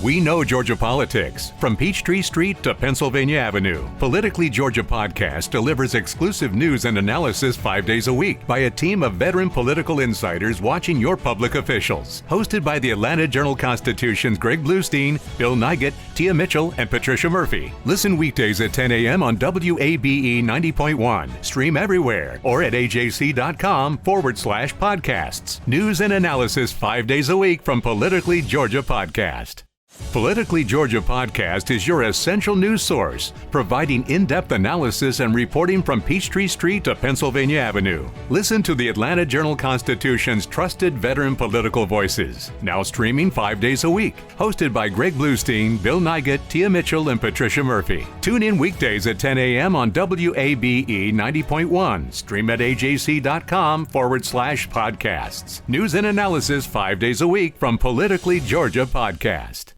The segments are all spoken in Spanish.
We know Georgia politics. From Peachtree Street to Pennsylvania Avenue, Politically Georgia Podcast delivers exclusive news and analysis 5 days a week by a team of veteran political insiders watching your public officials. Hosted by the Atlanta Journal-Constitution's Greg Bluestein, Bill Nigut, Tia Mitchell, and Patricia Murphy. Listen weekdays at 10 a.m. on WABE 90.1. Stream everywhere or at ajc.com/podcasts. News and analysis 5 days a week from Politically Georgia Podcast. Politically Georgia Podcast is your essential news source, providing in-depth analysis and reporting from Peachtree Street to Pennsylvania Avenue. Listen to the Atlanta Journal-Constitution's trusted veteran political voices, now streaming 5 days a week. Hosted by Greg Bluestein, Bill Nigut, Tia Mitchell, and Patricia Murphy. Tune in weekdays at 10 a.m. on WABE 90.1. Stream at ajc.com/podcasts. News and analysis 5 days a week from Politically Georgia Podcast.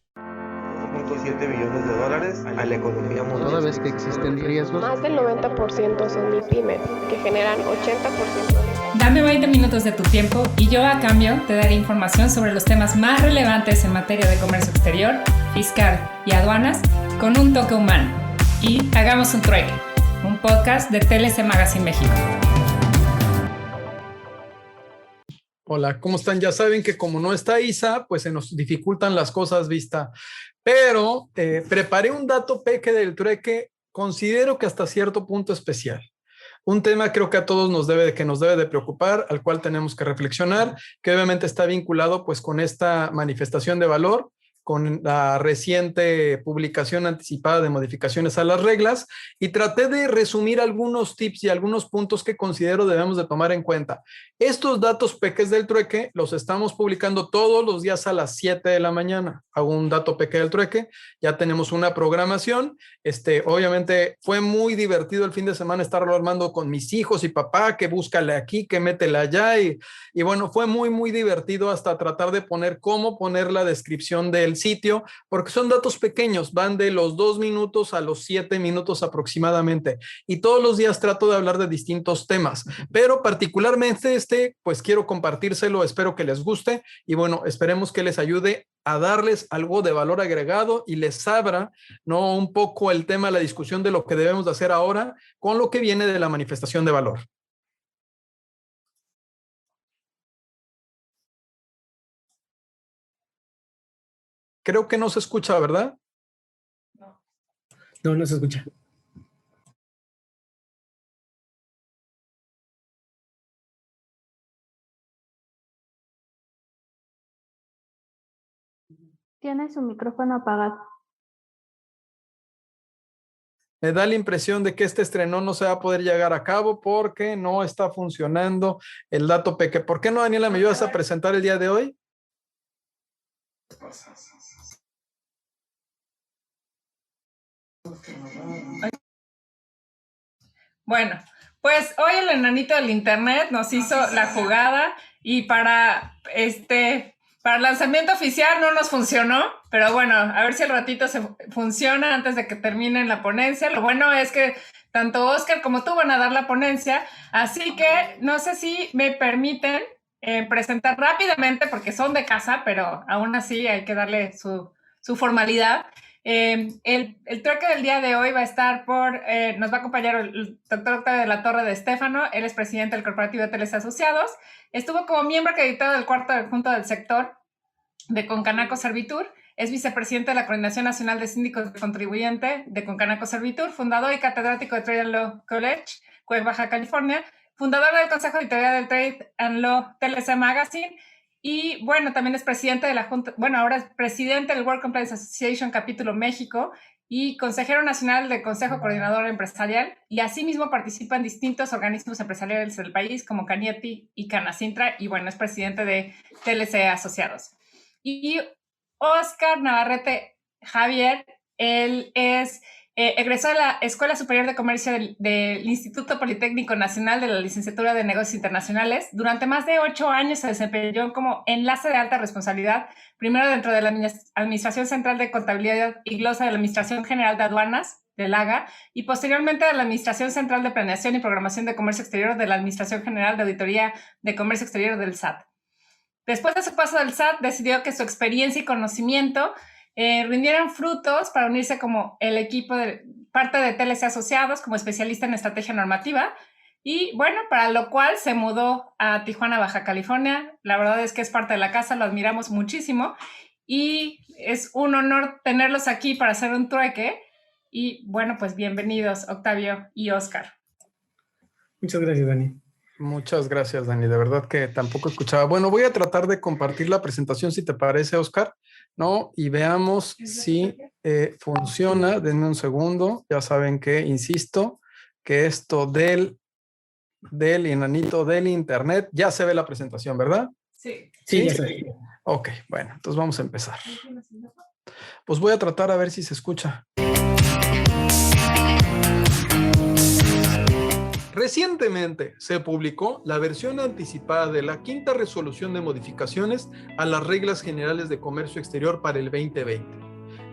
$7 millones a la economía mundial. Toda vez que existen riesgos. Más del 90% son MIPYME, que generan 80%. Dame 20 minutos de tu tiempo y yo a cambio te daré información sobre los temas más relevantes en materia de comercio exterior, fiscal y aduanas con un toque humano. Y hagamos un trueque, un podcast de TLC Magazine México. Hola, ¿cómo están? Ya saben que como no está Isa, pues se nos dificultan las cosas vista. Pero preparé un dato peque del trueque, considero que hasta cierto punto especial. Un tema creo que a todos nos debe de preocupar, al cual tenemos que reflexionar, que obviamente está vinculado pues con esta manifestación de valor, con la reciente publicación anticipada de modificaciones a las reglas, y traté de resumir algunos tips y algunos puntos que considero debemos de tomar en cuenta. Estos datos peques del trueque los estamos publicando todos los días a las 7 de la mañana. Hago un dato peque del trueque, ya tenemos una programación. Obviamente fue muy divertido el fin de semana estarlo armando con mis hijos y papá, que búscale aquí, que métele allá, y bueno, fue muy, muy divertido hasta tratar de cómo poner la descripción del sitio, porque son datos pequeños, van de los 2 minutos a los 7 minutos aproximadamente, y todos los días trato de hablar de distintos temas, pero particularmente pues quiero compartírselo, espero que les guste, y bueno, esperemos que les ayude a darles algo de valor agregado y les abra, ¿no?, un poco el tema, la discusión de lo que debemos de hacer ahora con lo que viene de la manifestación de valor. Creo que no se escucha, ¿verdad? No se escucha. Tiene su micrófono apagado. Me da la impresión de que este estreno no se va a poder llegar a cabo porque no está funcionando el dato peque. ¿Por qué no, Daniela, me ayudas a presentar el día de hoy? Bueno, pues hoy el enanito del internet nos hizo la jugada y para el lanzamiento oficial no nos funcionó, pero bueno, a ver si al ratito se funciona antes de que termine la ponencia. Lo bueno es que tanto Oscar como tú van a dar la ponencia, así que no sé si me permiten presentar rápidamente, porque son de casa, pero aún así hay que darle su formalidad. El trueque del día de hoy va a estar nos va a acompañar el doctor Octavio de la Torre de Estéfano. Él es presidente del Corporativo de TLC Asociados. Estuvo como miembro acreditado del cuarto Junta del Sector de Concanaco Servitur. Es vicepresidente de la Coordinación Nacional de Síndicos de Contribuyente de Concanaco Servitur, fundador y catedrático de Trade and Law College, Cuec, Baja California, fundador del Consejo Editorial del Trade and Law TLC Magazine. Y bueno, también es presidente de la Junta, ahora es presidente del World Compliance Association Capítulo México y consejero nacional del Consejo Coordinador Empresarial, y asimismo participa en distintos organismos empresariales del país como Canieti y Canacintra, y bueno, es presidente de TLC Asociados. Y Oscar Navarrete Javier, él es egresó de la Escuela Superior de Comercio del Instituto Politécnico Nacional de la Licenciatura de Negocios Internacionales. Durante más de 8 años se desempeñó como enlace de alta responsabilidad, primero dentro de la Administración Central de Contabilidad y Glosa de la Administración General de Aduanas, del AGA, y posteriormente de la Administración Central de Planeación y Programación de Comercio Exterior de la Administración General de Auditoría de Comercio Exterior del SAT. Después de su paso del SAT, decidió que su experiencia y conocimiento rindieran frutos para unirse como el equipo de parte de TLC Asociados como especialista en estrategia normativa. Y bueno, para lo cual se mudó a Tijuana, Baja California. La verdad es que es parte de la casa, lo admiramos muchísimo. Y es un honor tenerlos aquí para hacer un trueque. Y bueno, pues bienvenidos, Octavio y Oscar. Muchas gracias, Dani. Muchas gracias, Dani. De verdad que tampoco escuchaba. Bueno, voy a tratar de compartir la presentación, si te parece, Oscar, ¿no? Y veamos si funciona. Denme un segundo. Ya saben que, insisto, que esto del enanito del internet, ya se ve la presentación, ¿verdad? Sí. Sí, ya sé. Ok, bueno, entonces vamos a empezar. Pues voy a tratar a ver si se escucha. Recientemente se publicó la versión anticipada de la quinta resolución de modificaciones a las reglas generales de comercio exterior para el 2020.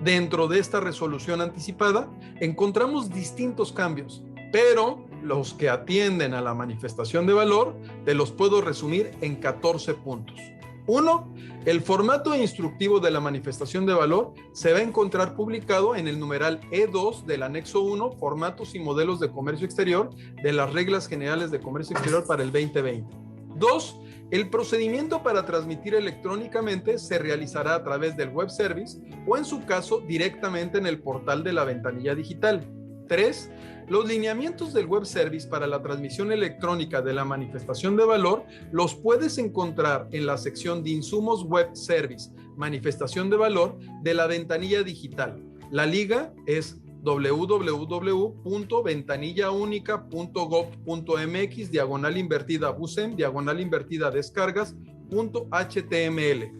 Dentro de esta resolución anticipada encontramos distintos cambios, pero los que atienden a la manifestación de valor te los puedo resumir en 14 puntos. 1. El formato instructivo de la manifestación de valor se va a encontrar publicado en el numeral E2 del anexo 1, formatos y modelos de comercio exterior de las reglas generales de comercio exterior para el 2020. 2. El procedimiento para transmitir electrónicamente se realizará a través del web service o en su caso directamente en el portal de la ventanilla digital. 3. Los lineamientos del web service para la transmisión electrónica de la manifestación de valor los puedes encontrar en la sección de insumos web service, manifestación de valor de la ventanilla digital. La liga es www.ventanillaúnica.gov.mx/busem/descargas.html.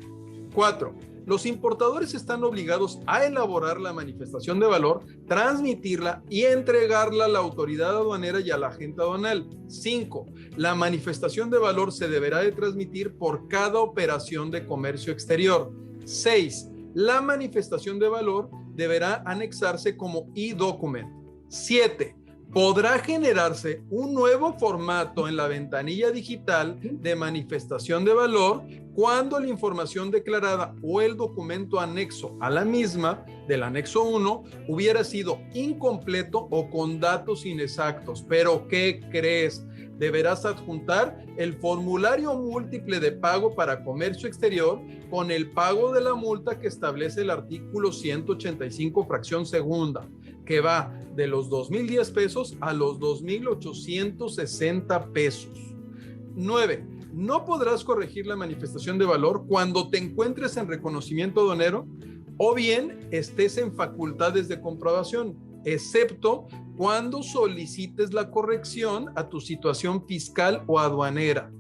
4. Los importadores están obligados a elaborar la manifestación de valor, transmitirla y entregarla a la autoridad aduanera y al agente aduanal. 5. La manifestación de valor se deberá de transmitir por cada operación de comercio exterior. 6. La manifestación de valor deberá anexarse como e-document. 7. Podrá generarse un nuevo formato en la ventanilla digital de manifestación de valor cuando la información declarada o el documento anexo a la misma del anexo 1 hubiera sido incompleto o con datos inexactos. Pero ¿qué crees? Deberás adjuntar el formulario múltiple de pago para comercio exterior con el pago de la multa que establece el artículo 185 fracción segunda, que va de los 2,010 pesos a los 2,860 pesos. 9. No podrás corregir la manifestación de valor cuando te encuentres en reconocimiento aduanero o bien estés en facultades de comprobación, excepto cuando solicites la corrección a tu situación fiscal o aduanera.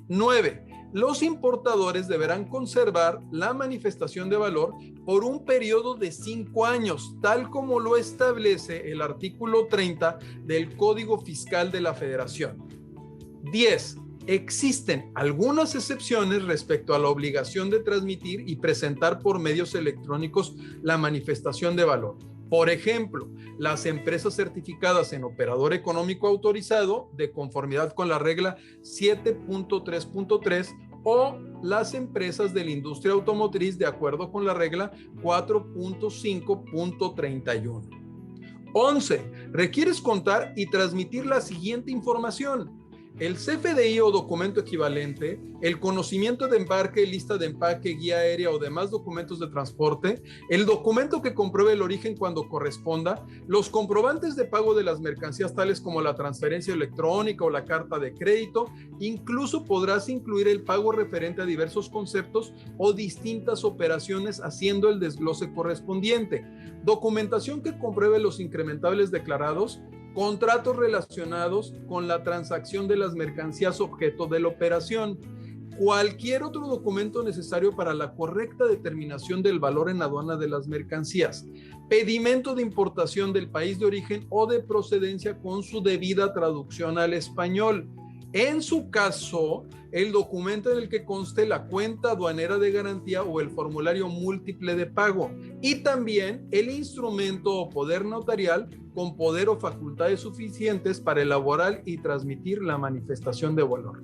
9. Los importadores deberán conservar la manifestación de valor por un periodo de 5 años, tal como lo establece el artículo 30 del Código Fiscal de la Federación. 10. Existen algunas excepciones respecto a la obligación de transmitir y presentar por medios electrónicos la manifestación de valor. Por ejemplo, las empresas certificadas en operador económico autorizado de conformidad con la regla 7.3.3 o las empresas de la industria automotriz de acuerdo con la regla 4.5.31. 11. Requieres contar y transmitir la siguiente información: el CFDI o documento equivalente, el conocimiento de embarque, lista de empaque, guía aérea o demás documentos de transporte, el documento que compruebe el origen cuando corresponda, los comprobantes de pago de las mercancías tales como la transferencia electrónica o la carta de crédito. Incluso podrás incluir el pago referente a diversos conceptos o distintas operaciones haciendo el desglose correspondiente, documentación que compruebe los incrementables declarados, contratos relacionados con la transacción de las mercancías objeto de la operación, cualquier otro documento necesario para la correcta determinación del valor en aduana de las mercancías, pedimento de importación del país de origen o de procedencia con su debida traducción al español. En su caso, el documento en el que conste la cuenta aduanera de garantía o el formulario múltiple de pago, y también el instrumento o poder notarial con poder o facultades suficientes para elaborar y transmitir la manifestación de valor.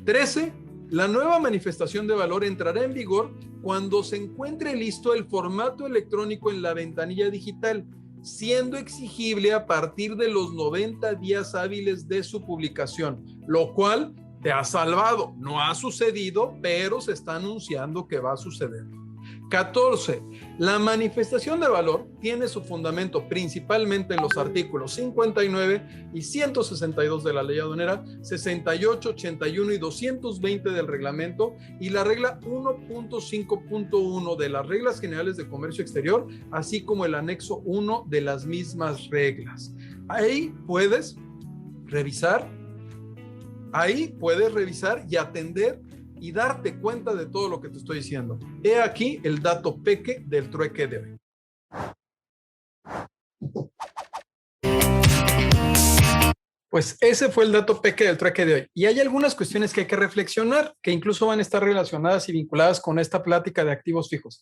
13. La nueva manifestación de valor entrará en vigor cuando se encuentre listo el formato electrónico en la ventanilla digital, siendo exigible a partir de los 90 días hábiles de su publicación, lo cual te ha salvado. No ha sucedido, pero se está anunciando que va a suceder. 14. La manifestación de valor tiene su fundamento principalmente en los artículos 59 y 162 de la Ley Aduanera, 68, 81 y 220 del reglamento y la regla 1.5.1 de las reglas generales de comercio exterior, así como el anexo 1 de las mismas reglas. Ahí puedes revisar y atender y darte cuenta de todo lo que te estoy diciendo. He aquí el dato peque del trueque de hoy. Pues ese fue el dato peque del trueque de hoy. Y hay algunas cuestiones que hay que reflexionar, que incluso van a estar relacionadas y vinculadas con esta plática de activos fijos.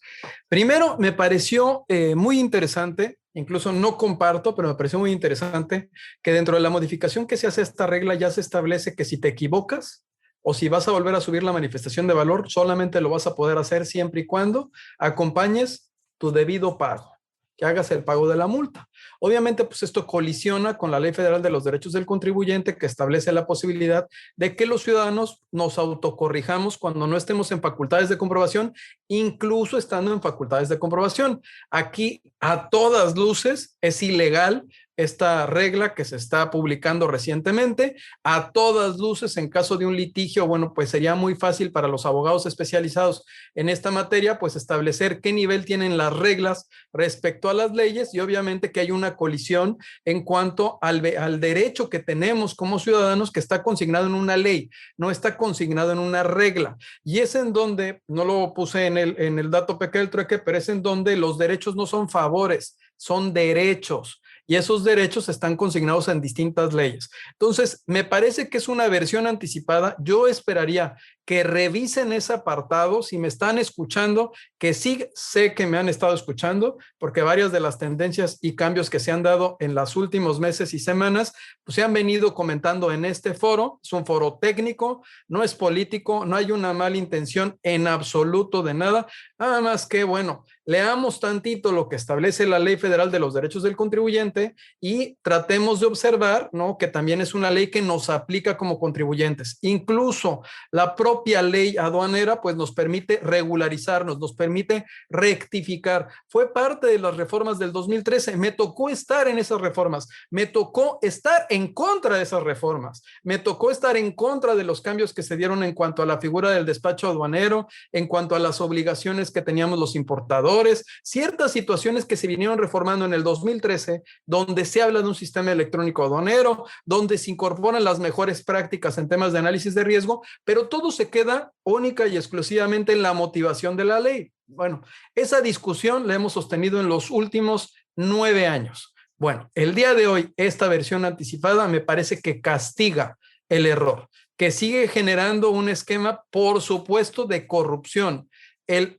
Primero, me pareció muy interesante, incluso no comparto, pero me pareció muy interesante que dentro de la modificación que se hace a esta regla ya se establece que si te equivocas, o si vas a volver a subir la manifestación de valor, solamente lo vas a poder hacer siempre y cuando acompañes tu debido pago, que hagas el pago de la multa. Obviamente, pues esto colisiona con la Ley Federal de los Derechos del Contribuyente, que establece la posibilidad de que los ciudadanos nos autocorrijamos cuando no estemos en facultades de comprobación, incluso estando en facultades de comprobación. Aquí, a todas luces, es ilegal esta regla que se está publicando recientemente. A todas luces, en caso de un litigio, bueno, pues sería muy fácil para los abogados especializados en esta materia, pues establecer qué nivel tienen las reglas respecto a las leyes, y obviamente que hay una colisión en cuanto al derecho que tenemos como ciudadanos, que está consignado en una ley, no está consignado en una regla. Y es en donde, no lo puse en el dato pequeño del trueque, pero es en donde los derechos no son favores, son derechos. Y esos derechos están consignados en distintas leyes. Entonces, me parece que es una versión anticipada. Yo esperaría que revisen ese apartado. Si me están escuchando, que sí sé que me han estado escuchando, porque varias de las tendencias y cambios que se han dado en los últimos meses y semanas, pues se han venido comentando en este foro. Es un foro técnico, no es político, no hay una mala intención en absoluto de nada. Nada más que, bueno, leamos tantito lo que establece la Ley Federal de los Derechos del Contribuyente y tratemos de observar, ¿no?, que también es una ley que nos aplica como contribuyentes. Incluso la propia ley aduanera pues nos permite regularizarnos, nos permite rectificar. Fue parte de las reformas del 2013. Me tocó estar en esas reformas, me tocó estar en contra de esas reformas, me tocó estar en contra de los cambios que se dieron en cuanto a la figura del despacho aduanero, en cuanto a las obligaciones que teníamos los importadores, ciertas situaciones que se vinieron reformando en el 2013, donde se habla de un sistema electrónico aduanero, donde se incorporan las mejores prácticas en temas de análisis de riesgo, pero todo se queda única y exclusivamente en la motivación de la ley. Bueno, esa discusión la hemos sostenido en los últimos 9 años. Bueno, el día de hoy, esta versión anticipada me parece que castiga el error, que sigue generando un esquema, por supuesto, de corrupción.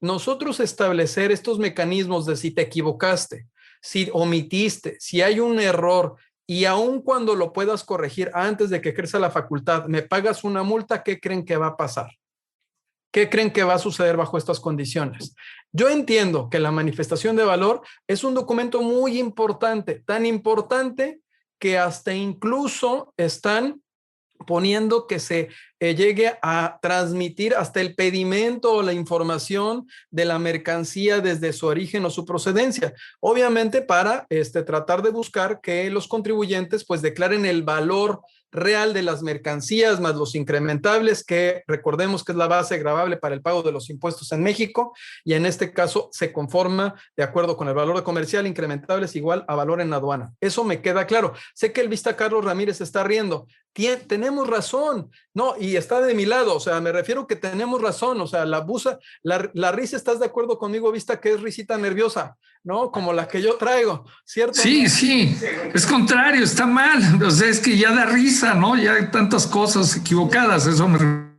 Nosotros establecer estos mecanismos de si te equivocaste, si omitiste, si hay un error, y aun cuando lo puedas corregir antes de que ejerza la facultad, me pagas una multa, ¿qué creen que va a pasar? ¿Qué creen que va a suceder bajo estas condiciones? Yo entiendo que la manifestación de valor es un documento muy importante, tan importante que hasta incluso están poniendo que se llegue a transmitir hasta el pedimento o la información de la mercancía desde su origen o su procedencia. Obviamente para tratar de buscar que los contribuyentes pues declaren el valor real de las mercancías más los incrementables, que recordemos que es la base gravable para el pago de los impuestos en México, y en este caso se conforma de acuerdo con el valor comercial, incrementables igual a valor en aduana. Eso me queda claro. Sé que el vista Carlos Ramírez se está riendo. Tenemos razón, no, y está de mi lado, o sea, me refiero que tenemos razón, o sea, la risa, ¿estás de acuerdo conmigo, vista, que es risita nerviosa, ¿no? Como la que yo traigo, ¿cierto? Sí, sí, es contrario, está mal, o sea, es que ya da risa, ¿no? Ya hay tantas cosas equivocadas, eso me...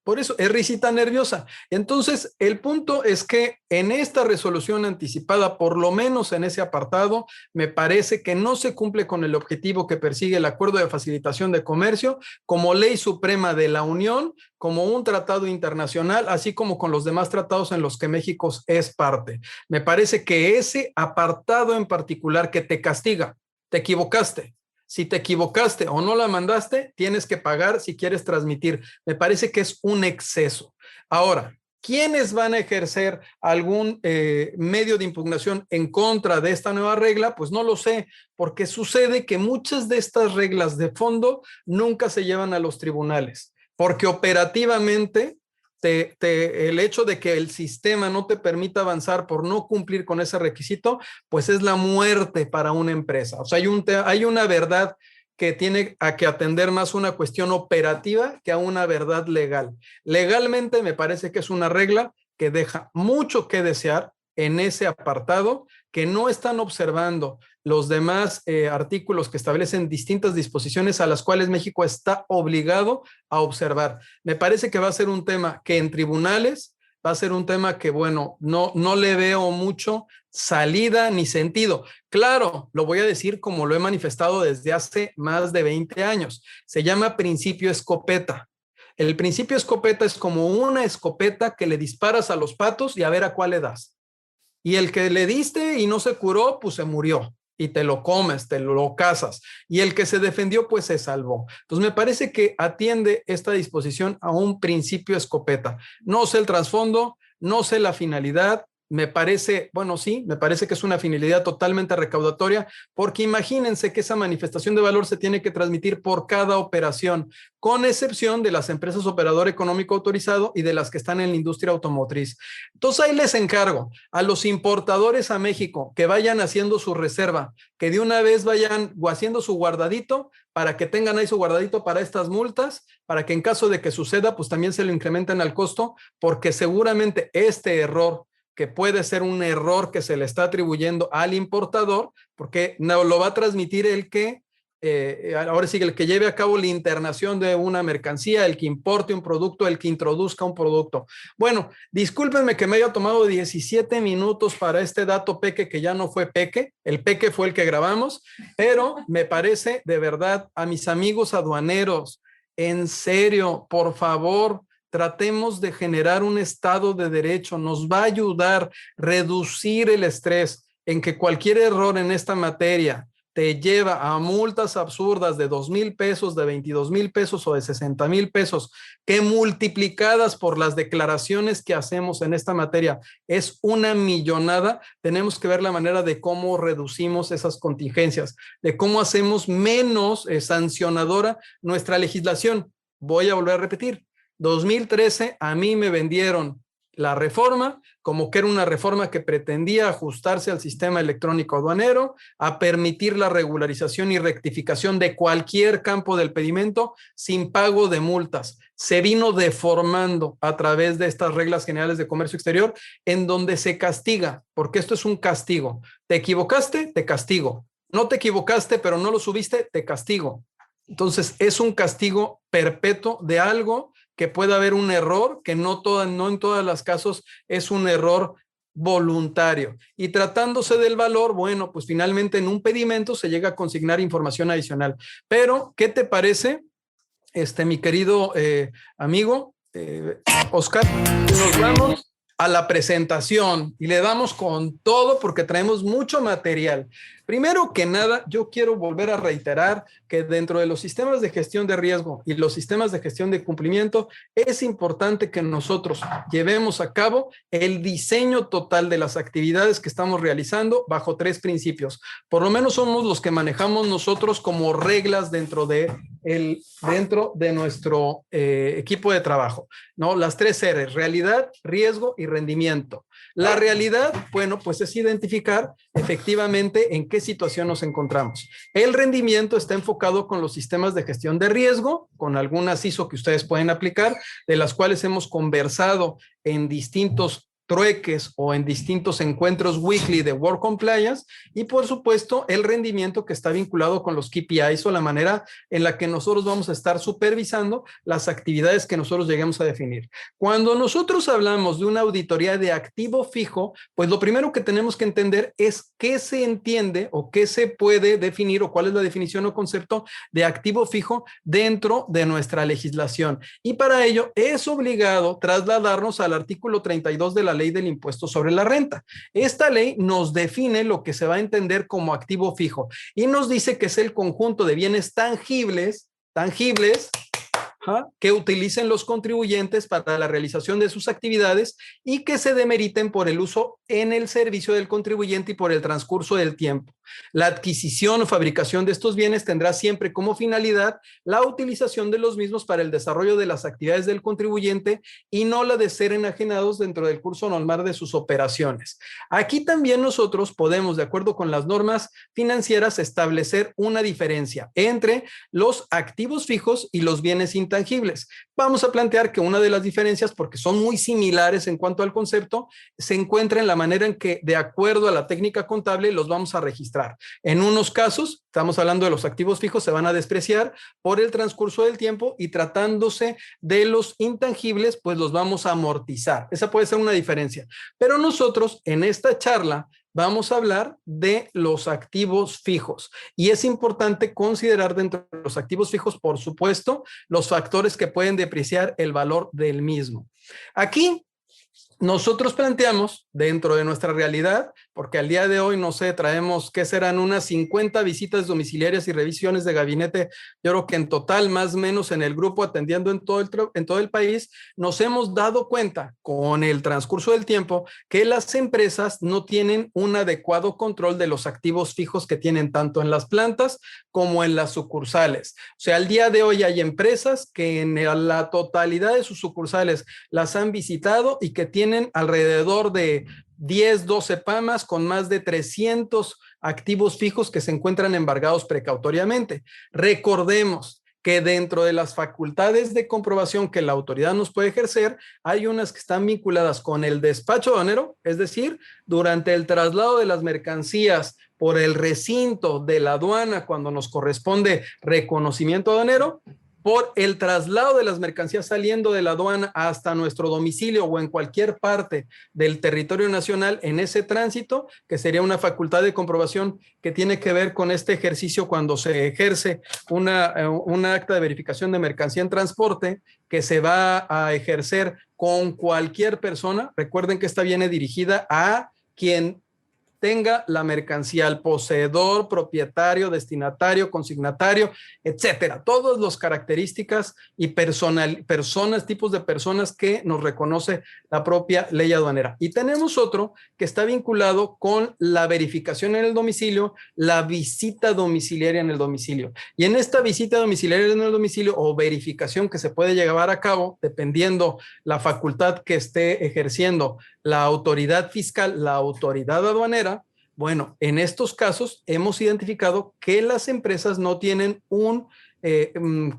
Por eso es risita nerviosa. Entonces, el punto es que en esta resolución anticipada, por lo menos en ese apartado, me parece que no se cumple con el objetivo que persigue el Acuerdo de Facilitación de Comercio como ley suprema de la Unión, como un tratado internacional, así como con los demás tratados en los que México es parte. Me parece que ese apartado en particular que te castiga, te equivocaste. Si te equivocaste o no la mandaste, tienes que pagar si quieres transmitir. Me parece que es un exceso. Ahora, ¿quiénes van a ejercer algún medio de impugnación en contra de esta nueva regla? Pues no lo sé, porque sucede que muchas de estas reglas de fondo nunca se llevan a los tribunales, porque operativamente el hecho de que el sistema no te permita avanzar por no cumplir con ese requisito, pues es la muerte para una empresa. O sea, hay una verdad que tiene a que atender más una cuestión operativa que a una verdad legal. Legalmente me parece que es una regla que deja mucho que desear en ese apartado, que no están observando los demás artículos que establecen distintas disposiciones a las cuales México está obligado a observar. Me parece que va a ser un tema que en tribunales va a ser un tema que, bueno, no le veo mucho salida ni sentido. Claro, lo voy a decir como lo he manifestado desde hace más de 20 años. Se llama principio escopeta. El principio escopeta es como una escopeta que le disparas a los patos y a ver a cuál le das. Y el que le diste y no se curó, pues se murió y te lo comes, te lo cazas. Y el que se defendió, pues se salvó. Entonces me parece que atiende esta disposición a un principio escopeta. No sé el trasfondo, no sé la finalidad. Me parece, bueno, sí, me parece que es una finalidad totalmente recaudatoria, porque imagínense que esa manifestación de valor se tiene que transmitir por cada operación, con excepción de las empresas operador económico autorizado y de las que están en la industria automotriz. Entonces ahí les encargo a los importadores a México que vayan haciendo su reserva, que de una vez vayan haciendo su guardadito para que tengan ahí su guardadito para estas multas, para que en caso de que suceda, pues también se lo incrementen al costo, porque seguramente este error, que puede ser un error que se le está atribuyendo al importador, porque no lo va a transmitir el que, ahora sí, el que lleve a cabo la internación de una mercancía, el que importe un producto, el que introduzca un producto. Bueno, discúlpenme que me haya tomado 17 minutos para este dato peque, que ya no fue peque, el peque fue el que grabamos, pero me parece de verdad a mis amigos aduaneros, en serio, por favor, tratemos de generar un estado de derecho. Nos va a ayudar a reducir el estrés en que cualquier error en esta materia te lleva a multas absurdas de 2,000 pesos, de 22,000 pesos o de 60,000 pesos, que multiplicadas por las declaraciones que hacemos en esta materia es una millonada. Tenemos que ver la manera de cómo reducimos esas contingencias, de cómo hacemos menos sancionadora nuestra legislación. Voy a volver a repetir. 2013 a mí me vendieron la reforma como que era una reforma que pretendía ajustarse al sistema electrónico aduanero, a permitir la regularización y rectificación de cualquier campo del pedimento sin pago de multas. Se vino deformando a través de estas reglas generales de comercio exterior, en donde se castiga, porque esto es un castigo. ¿Te equivocaste? Te castigo. No te equivocaste, pero no lo subiste, te castigo. Entonces es un castigo perpetuo de algo que puede haber un error, que no en todos los casos es un error voluntario. Y tratándose del valor, bueno, pues finalmente en un pedimento se llega a consignar información adicional. Pero, ¿qué te parece, mi querido amigo Oscar? Nos vamos a la presentación y le damos con todo porque traemos mucho material. Primero que nada, yo quiero volver a reiterar que dentro de los sistemas de gestión de riesgo y los sistemas de gestión de cumplimiento, es importante que nosotros llevemos a cabo el diseño total de las actividades que estamos realizando bajo 3 principios. Por lo menos somos los que manejamos nosotros como reglas dentro de nuestro equipo de trabajo, ¿no? Las 3 R's: realidad, riesgo y rendimiento. La realidad, bueno, pues es identificar efectivamente en qué situación nos encontramos. El rendimiento está enfocado con los sistemas de gestión de riesgo, con algunas ISO que ustedes pueden aplicar, de las cuales hemos conversado en distintos trueques o en distintos encuentros weekly de Work Compliance, y por supuesto el rendimiento que está vinculado con los KPIs o la manera en la que nosotros vamos a estar supervisando las actividades que nosotros lleguemos a definir. Cuando nosotros hablamos de una auditoría de activo fijo, pues lo primero que tenemos que entender es qué se entiende o qué se puede definir o cuál es la definición o concepto de activo fijo dentro de nuestra legislación. Y para ello es obligado trasladarnos al artículo 32 de la Ley del Impuesto sobre la Renta. Esta ley nos define lo que se va a entender como activo fijo y nos dice que es el conjunto de bienes tangibles que utilicen los contribuyentes para la realización de sus actividades y que se demeriten por el uso en el servicio del contribuyente y por el transcurso del tiempo. La adquisición o fabricación de estos bienes tendrá siempre como finalidad la utilización de los mismos para el desarrollo de las actividades del contribuyente y no la de ser enajenados dentro del curso normal de sus operaciones. Aquí también nosotros podemos, de acuerdo con las normas financieras, establecer una diferencia entre los activos fijos y los bienes intangibles. Vamos a plantear que una de las diferencias, porque son muy similares en cuanto al concepto, se encuentra en la manera en que, de acuerdo a la técnica contable, los vamos a registrar. En unos casos, estamos hablando de los activos fijos, se van a despreciar por el transcurso del tiempo, y tratándose de los intangibles, pues los vamos a amortizar. Esa puede ser una diferencia. Pero nosotros, en esta charla, vamos a hablar de los activos fijos, y es importante considerar dentro de los activos fijos, por supuesto, los factores que pueden depreciar el valor del mismo. Aquí nosotros planteamos dentro de nuestra realidad, porque al día de hoy, no sé, traemos, ¿qué serán? Unas 50 visitas domiciliarias y revisiones de gabinete. Yo creo que en total, más o menos en el grupo, atendiendo en todo el país, nos hemos dado cuenta con el transcurso del tiempo que las empresas no tienen un adecuado control de los activos fijos que tienen tanto en las plantas como en las sucursales. O sea, al día de hoy hay empresas que en la totalidad de sus sucursales las han visitado y que tienen alrededor de 10, 12 PAMAs con más de 300 activos fijos que se encuentran embargados precautoriamente. Recordemos que dentro de las facultades de comprobación que la autoridad nos puede ejercer, hay unas que están vinculadas con el despacho aduanero, es decir, durante el traslado de las mercancías por el recinto de la aduana cuando nos corresponde reconocimiento aduanero, por el traslado de las mercancías saliendo de la aduana hasta nuestro domicilio o en cualquier parte del territorio nacional en ese tránsito, que sería una facultad de comprobación que tiene que ver con este ejercicio cuando se ejerce una acta de verificación de mercancía en transporte que se va a ejercer con cualquier persona. Recuerden que esta viene dirigida a quien tenga la mercancía, al poseedor, propietario, destinatario, consignatario, etcétera. Todas las características y personas, tipos de personas que nos reconoce la propia ley aduanera. Y tenemos otro que está vinculado con la verificación en el domicilio, la visita domiciliaria en el domicilio. Y en esta visita domiciliaria en el domicilio o verificación que se puede llevar a cabo, dependiendo la facultad que esté ejerciendo la autoridad fiscal, la autoridad aduanera, bueno, en estos casos hemos identificado que las empresas no tienen un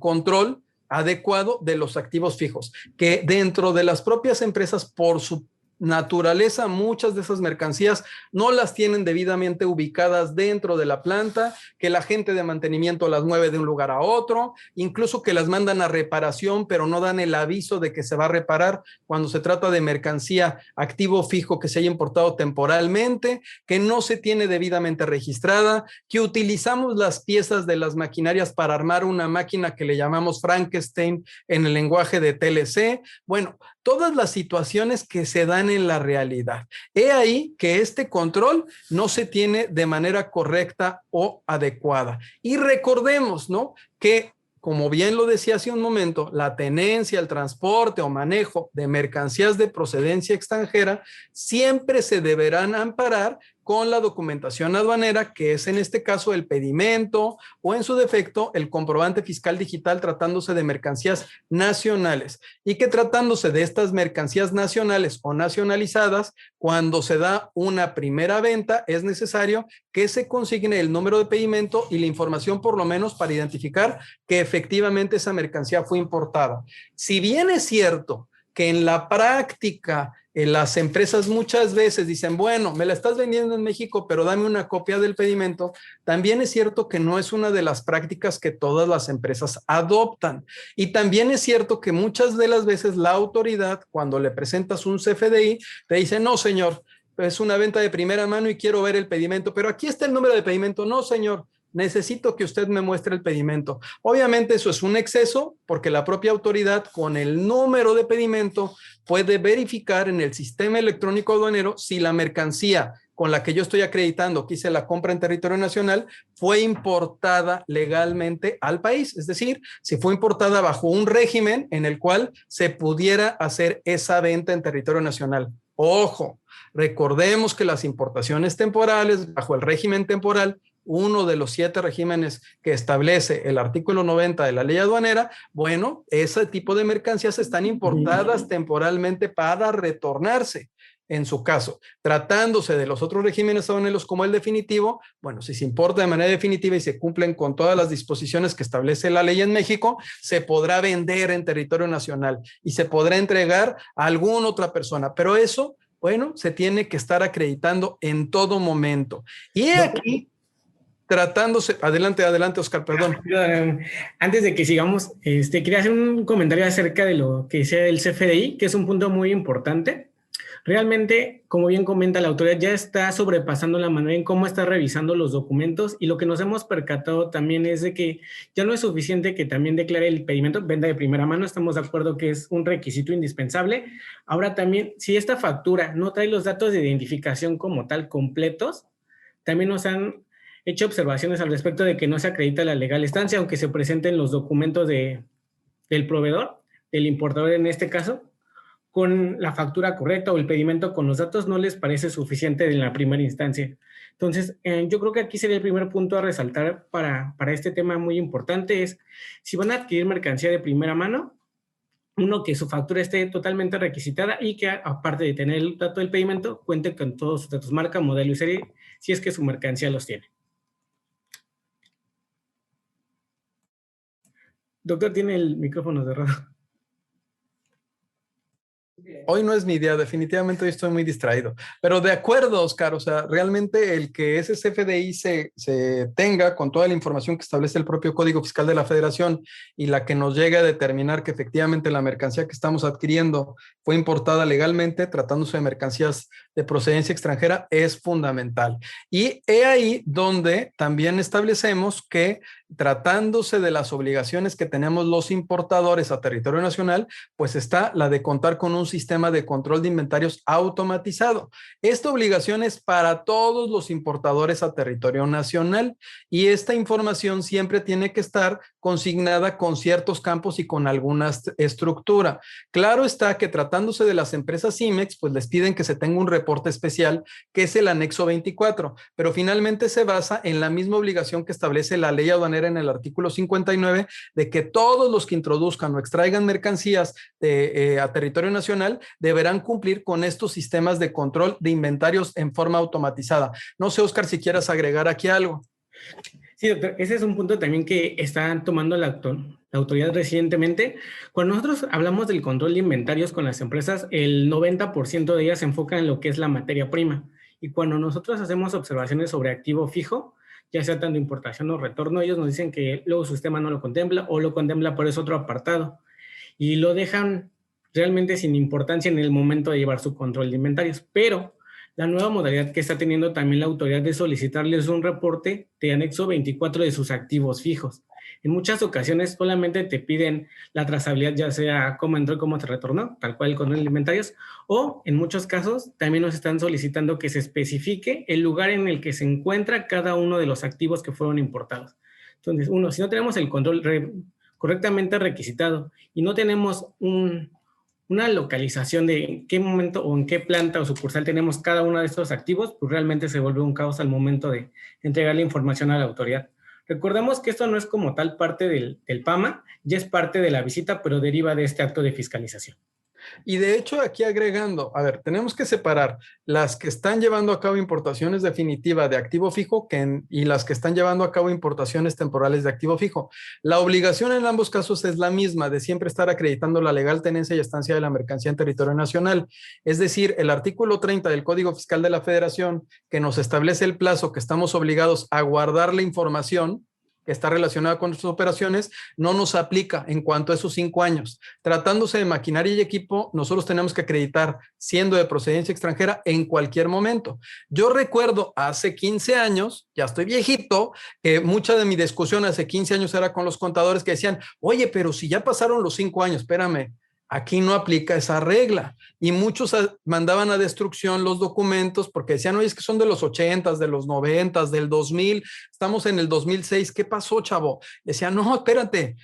control adecuado de los activos fijos, que dentro de las propias empresas, por su naturaleza, muchas de esas mercancías no las tienen debidamente ubicadas dentro de la planta, que la gente de mantenimiento las mueve de un lugar a otro, incluso que las mandan a reparación, pero no dan el aviso de que se va a reparar cuando se trata de mercancía activo fijo que se haya importado temporalmente, que no se tiene debidamente registrada, que utilizamos las piezas de las maquinarias para armar una máquina que le llamamos Frankenstein en el lenguaje de TLC. Bueno, todas las situaciones que se dan en la realidad. He ahí que este control no se tiene de manera correcta o adecuada. Y recordemos, ¿no?, que, como bien lo decía hace un momento, la tenencia, el transporte o manejo de mercancías de procedencia extranjera siempre se deberán amparar con la documentación aduanera, que es en este caso el pedimento o en su defecto el comprobante fiscal digital tratándose de mercancías nacionales, y que tratándose de estas mercancías nacionales o nacionalizadas, cuando se da una primera venta es necesario que se consigne el número de pedimento y la información por lo menos para identificar que efectivamente esa mercancía fue importada. Si bien es cierto que en la práctica las empresas muchas veces dicen, bueno, me la estás vendiendo en México, pero dame una copia del pedimento. También es cierto que no es una de las prácticas que todas las empresas adoptan. Y también es cierto que muchas de las veces la autoridad, cuando le presentas un CFDI, te dice, no, señor, es una venta de primera mano y quiero ver el pedimento, pero aquí está el número de pedimento. No, señor, necesito que usted me muestre el pedimento. Obviamente eso es un exceso porque la propia autoridad con el número de pedimento puede verificar en el sistema electrónico aduanero si la mercancía con la que yo estoy acreditando que hice la compra en territorio nacional fue importada legalmente al país. Es decir, si fue importada bajo un régimen en el cual se pudiera hacer esa venta en territorio nacional. Ojo, recordemos que las importaciones temporales bajo el régimen temporal, uno de los 7 regímenes que establece el artículo 90 de la ley aduanera, bueno, ese tipo de mercancías están importadas temporalmente para retornarse. En su caso, tratándose de los otros regímenes aduaneros como el definitivo, bueno, si se importa de manera definitiva y se cumplen con todas las disposiciones que establece la ley en México, se podrá vender en territorio nacional y se podrá entregar a alguna otra persona, pero eso, bueno, se tiene que estar acreditando en todo momento. Y aquí, tratándose, adelante, Oscar, perdón. Antes de que sigamos, quería hacer un comentario acerca de lo que decía el CFDI, que es un punto muy importante. Realmente, como bien comenta la autoridad, ya está sobrepasando la manera en cómo está revisando los documentos, y lo que nos hemos percatado también es de que ya no es suficiente que también declare el pedimento, venta de primera mano, estamos de acuerdo que es un requisito indispensable. Ahora también, si esta factura no trae los datos de identificación como tal completos, también nos han hecho observaciones al respecto de que no se acredita la legal estancia, aunque se presenten los documentos del proveedor, del importador en este caso, con la factura correcta o el pedimento con los datos, no les parece suficiente en la primera instancia. Entonces, yo creo que aquí sería el primer punto a resaltar para este tema muy importante es, si van a adquirir mercancía de primera mano, uno, que su factura esté totalmente requisitada y que, aparte de tener el dato del pedimento, cuente con todos sus datos, marca, modelo y serie, si es que su mercancía los tiene. Doctor, tiene el micrófono cerrado. Hoy no es mi día, definitivamente hoy estoy muy distraído. Pero de acuerdo, Oscar, o sea, realmente el que ese CFDI se tenga con toda la información que establece el propio Código Fiscal de la Federación y la que nos llegue a determinar que efectivamente la mercancía que estamos adquiriendo fue importada legalmente, tratándose de mercancías de procedencia extranjera, es fundamental. Y he ahí donde también establecemos que tratándose de las obligaciones que tenemos los importadores a territorio nacional, pues está la de contar con un sistema de control de inventarios automatizado. Esta obligación es para todos los importadores a territorio nacional y esta información siempre tiene que estar consignada con ciertos campos y con alguna estructura. Claro está que tratándose de las empresas IMEX, pues les piden que se tenga un reporte especial que es el anexo 24, pero finalmente se basa en la misma obligación que establece la ley aduanera en el artículo 59 de que todos los que introduzcan o extraigan mercancías a territorio nacional deberán cumplir con estos sistemas de control de inventarios en forma automatizada. No sé, Oscar, si quieras agregar aquí algo. Sí, doctor, ese es un punto también que están tomando la autoridad recientemente. Cuando nosotros hablamos del control de inventarios con las empresas, el 90% de ellas se enfocan en lo que es la materia prima. Y cuando nosotros hacemos observaciones sobre activo fijo, ya sea tanto importación o retorno, ellos nos dicen que luego su sistema no lo contempla o lo contempla, pero es otro apartado. Y lo dejan realmente sin importancia en el momento de llevar su control de inventarios. Pero la nueva modalidad que está teniendo también la autoridad de solicitarles un reporte de anexo 24 de sus activos fijos. En muchas ocasiones solamente te piden la trazabilidad, ya sea cómo entró y cómo se retornó, tal cual con el inventarios, o en muchos casos también nos están solicitando que se especifique el lugar en el que se encuentra cada uno de los activos que fueron importados. Entonces, uno, si no tenemos el control correctamente requisitado y no tenemos una localización de en qué momento o en qué planta o sucursal tenemos cada uno de estos activos, pues realmente se vuelve un caos al momento de entregar la información a la autoridad. Recordemos que esto no es como tal parte del PAMA, ya es parte de la visita, pero deriva de este acto de fiscalización. Y de hecho, aquí agregando, a ver, tenemos que separar las que están llevando a cabo importaciones definitivas de activo fijo y las que están llevando a cabo importaciones temporales de activo fijo. La obligación en ambos casos es la misma, de siempre estar acreditando la legal tenencia y estancia de la mercancía en territorio nacional. Es decir, el artículo 30 del Código Fiscal de la Federación, que nos establece el plazo que estamos obligados a guardar la información que está relacionada con nuestras operaciones, no nos aplica en cuanto a esos 5 años. Tratándose de maquinaria y equipo, nosotros tenemos que acreditar, siendo de procedencia extranjera, en cualquier momento. Yo recuerdo hace 15 años, ya estoy viejito, que mucha de mi discusión hace 15 años era con los contadores que decían, oye, pero si ya pasaron los 5 años, espérame, aquí no aplica esa regla. Y muchos mandaban a destrucción los documentos porque decían, oye, es que son de los 80s, de los 90s, del 2000, estamos en el 2006, ¿qué pasó, chavo? Decían, no, espérate,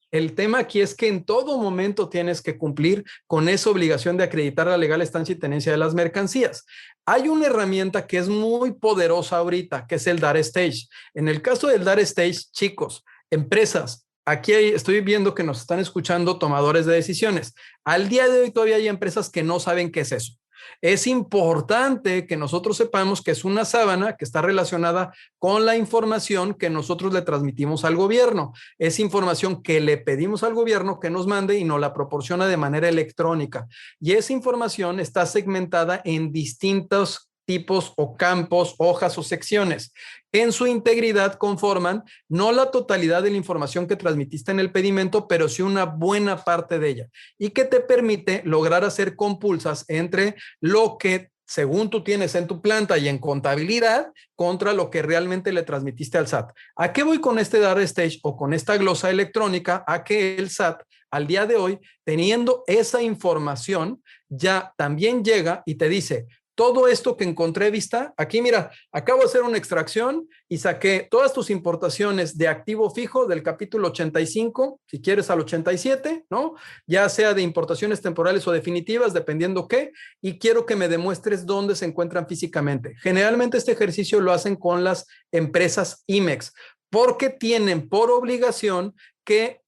el tema aquí es que en todo momento tienes que cumplir con esa obligación de acreditar la legal estancia y tenencia de las mercancías. Hay una herramienta que es muy poderosa ahorita, que es el Data Stage. En el caso del Data Stage, chicos, empresas, aquí estoy viendo que nos están escuchando tomadores de decisiones. Al día de hoy todavía hay empresas que no saben qué es eso. Es importante que nosotros sepamos que es una sábana que está relacionada con la información que nosotros le transmitimos al gobierno. Es información que le pedimos al gobierno que nos mande y nos la proporciona de manera electrónica. Y esa información está segmentada en distintos tipos o campos, hojas o secciones, que en su integridad conforman no la totalidad de la información que transmitiste en el pedimento, pero sí una buena parte de ella, y que te permite lograr hacer compulsas entre lo que según tú tienes en tu planta y en contabilidad contra lo que realmente le transmitiste al SAT. ¿A qué voy con este Data Stage o con esta glosa electrónica? A que el SAT al día de hoy, teniendo esa información, ya también llega y te dice, todo esto que encontré vista, aquí mira, acabo de hacer una extracción y saqué todas tus importaciones de activo fijo del capítulo 85, si quieres al 87, ¿no? Ya sea de importaciones temporales o definitivas, dependiendo qué, y quiero que me demuestres dónde se encuentran físicamente. Generalmente este ejercicio lo hacen con las empresas IMEX, porque tienen por obligación que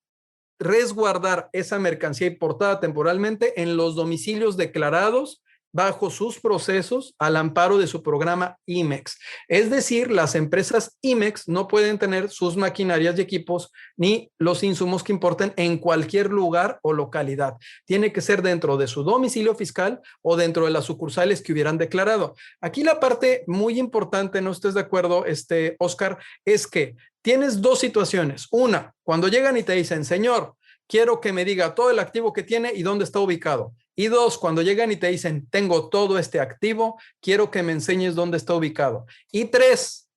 resguardar esa mercancía importada temporalmente en los domicilios declarados bajo sus procesos al amparo de su programa IMEX. Es decir, las empresas IMEX no pueden tener sus maquinarias y equipos ni los insumos que importen en cualquier lugar o localidad. Tiene que ser dentro de su domicilio fiscal o dentro de las sucursales que hubieran declarado. Aquí la parte muy importante, no estés de acuerdo, Oscar, es que tienes dos situaciones. Una, cuando llegan y te dicen, señor, quiero que me diga todo el activo que tiene y dónde está ubicado. Y dos, cuando llegan y te dicen, tengo todo este activo, quiero que me enseñes dónde está ubicado. Y tres,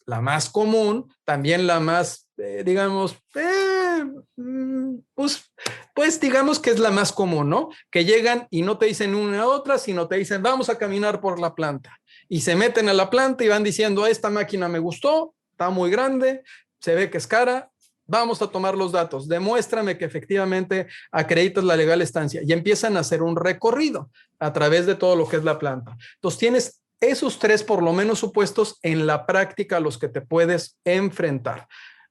la más común, también la más, digamos, pues digamos que es la más común, ¿no? Que llegan y no te dicen una a otra, sino te dicen, vamos a caminar por la planta. Y se meten a la planta y van diciendo, esta máquina me gustó, está muy grande, se ve que es cara, vamos a tomar los datos, demuéstrame que efectivamente acreditas la legal estancia, y empiezan a hacer un recorrido a través de todo lo que es la planta. Entonces tienes esos tres por lo menos supuestos en la práctica a los que te puedes enfrentar.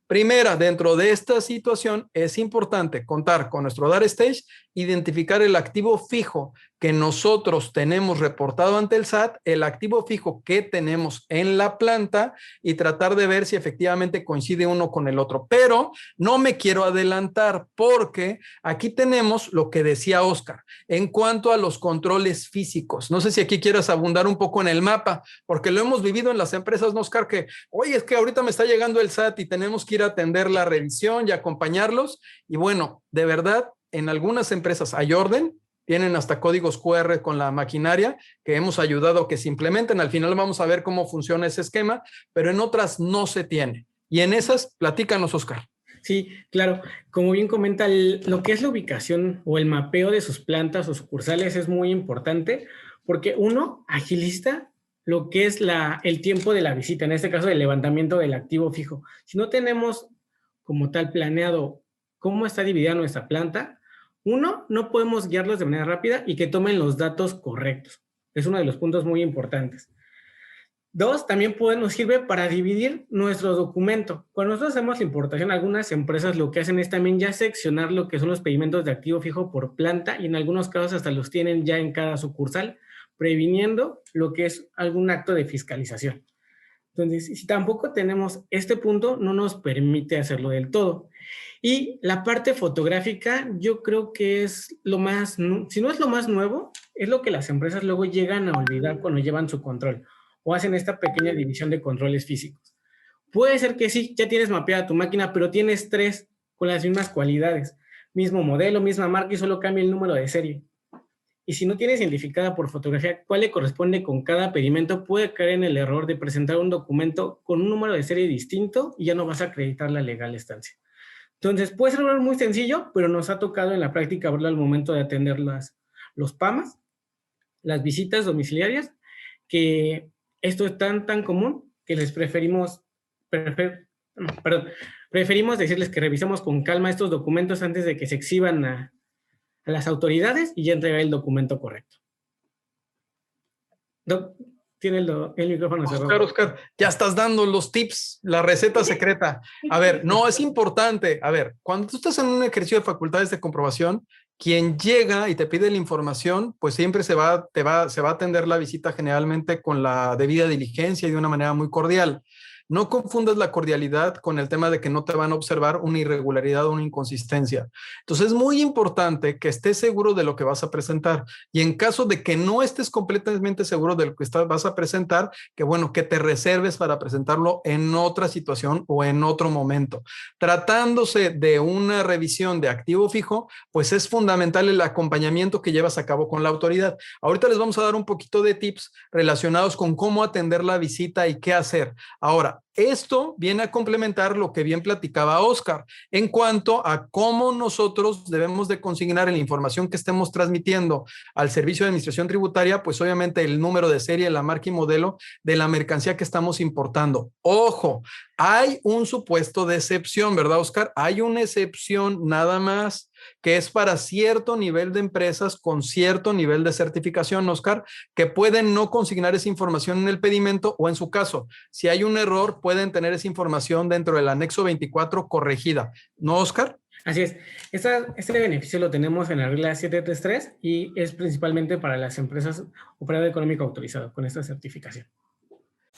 Primera, dentro de esta situación es importante contar con nuestro Data Stage, identificar el activo fijo que nosotros tenemos reportado ante el SAT, el activo fijo que tenemos en la planta y tratar de ver si efectivamente coincide uno con el otro. Pero no me quiero adelantar porque aquí tenemos lo que decía Oscar en cuanto a los controles físicos. No sé si aquí quieras abundar un poco en el mapa, porque lo hemos vivido en las empresas, ¿no, Oscar? Que, oye, es que ahorita me está llegando el SAT y tenemos que ir a atender la revisión y acompañarlos. Y bueno, de verdad, en algunas empresas hay orden, tienen hasta códigos QR con la maquinaria que hemos ayudado a que se implementen. Al final vamos a ver cómo funciona ese esquema, pero en otras no se tiene. Y en esas, platícanos, Oscar. Sí, claro. Como bien comenta, lo que es la ubicación o el mapeo de sus plantas o sucursales es muy importante porque uno agiliza lo que es el tiempo de la visita, en este caso el levantamiento del activo fijo. Si no tenemos como tal planeado cómo está dividida nuestra planta, uno, no podemos guiarlos de manera rápida y que tomen los datos correctos. Es uno de los puntos muy importantes. Dos, también nos sirve para dividir nuestro documento. Cuando nosotros hacemos la importación, algunas empresas lo que hacen es también ya seccionar lo que son los pedimentos de activo fijo por planta y en algunos casos hasta los tienen ya en cada sucursal, previniendo lo que es algún acto de fiscalización. Entonces, si tampoco tenemos este punto, no nos permite hacerlo del todo. Y la parte fotográfica, yo creo que es lo más, si no es lo más nuevo, es lo que las empresas luego llegan a olvidar cuando llevan su control o hacen esta pequeña división de controles físicos. Puede ser que sí, ya tienes mapeada tu máquina, pero tienes 3 con las mismas cualidades, mismo modelo, misma marca y solo cambia el número de serie. Y si no tienes identificada por fotografía cuál le corresponde con cada pedimento, puede caer en el error de presentar un documento con un número de serie distinto y ya no vas a acreditar la legal estancia. Entonces, puede ser muy sencillo, pero nos ha tocado en la práctica verlo al momento de atender los PAMAS, las visitas domiciliarias, que esto es tan común que les preferimos decirles que revisemos con calma estos documentos antes de que se exhiban a las autoridades y ya entregar el documento correcto. Doc, tiene el micrófono cerrado. Oscar, ya estás dando los tips, la receta secreta. A ver, no, es importante. A ver, cuando tú estás en un ejercicio de facultades de comprobación, quien llega y te pide la información, pues siempre se va a atender la visita generalmente con la debida diligencia y de una manera muy cordial. No confundas la cordialidad con el tema de que no te van a observar una irregularidad o una inconsistencia. Entonces es muy importante que estés seguro de lo que vas a presentar y en caso de que no estés completamente seguro de lo que vas a presentar, que bueno, que te reserves para presentarlo en otra situación o en otro momento. Tratándose de una revisión de activo fijo, pues es fundamental el acompañamiento que llevas a cabo con la autoridad. Ahorita les vamos a dar un poquito de tips relacionados con cómo atender la visita y qué hacer. Ahora, esto viene a complementar lo que bien platicaba Oscar en cuanto a cómo nosotros debemos de consignar en la información que estemos transmitiendo al Servicio de Administración Tributaria, pues obviamente el número de serie, la marca y modelo de la mercancía que estamos importando. Ojo, hay un supuesto de excepción, ¿verdad, Oscar? Hay una excepción nada más que es para cierto nivel de empresas con cierto nivel de certificación, Oscar, que pueden no consignar esa información en el pedimento o en su caso, si hay un error, pueden tener esa información dentro del anexo 24 corregida. ¿No, Oscar? Así es. Este beneficio lo tenemos en la regla 733 y es principalmente para las empresas operador económico autorizado con esta certificación.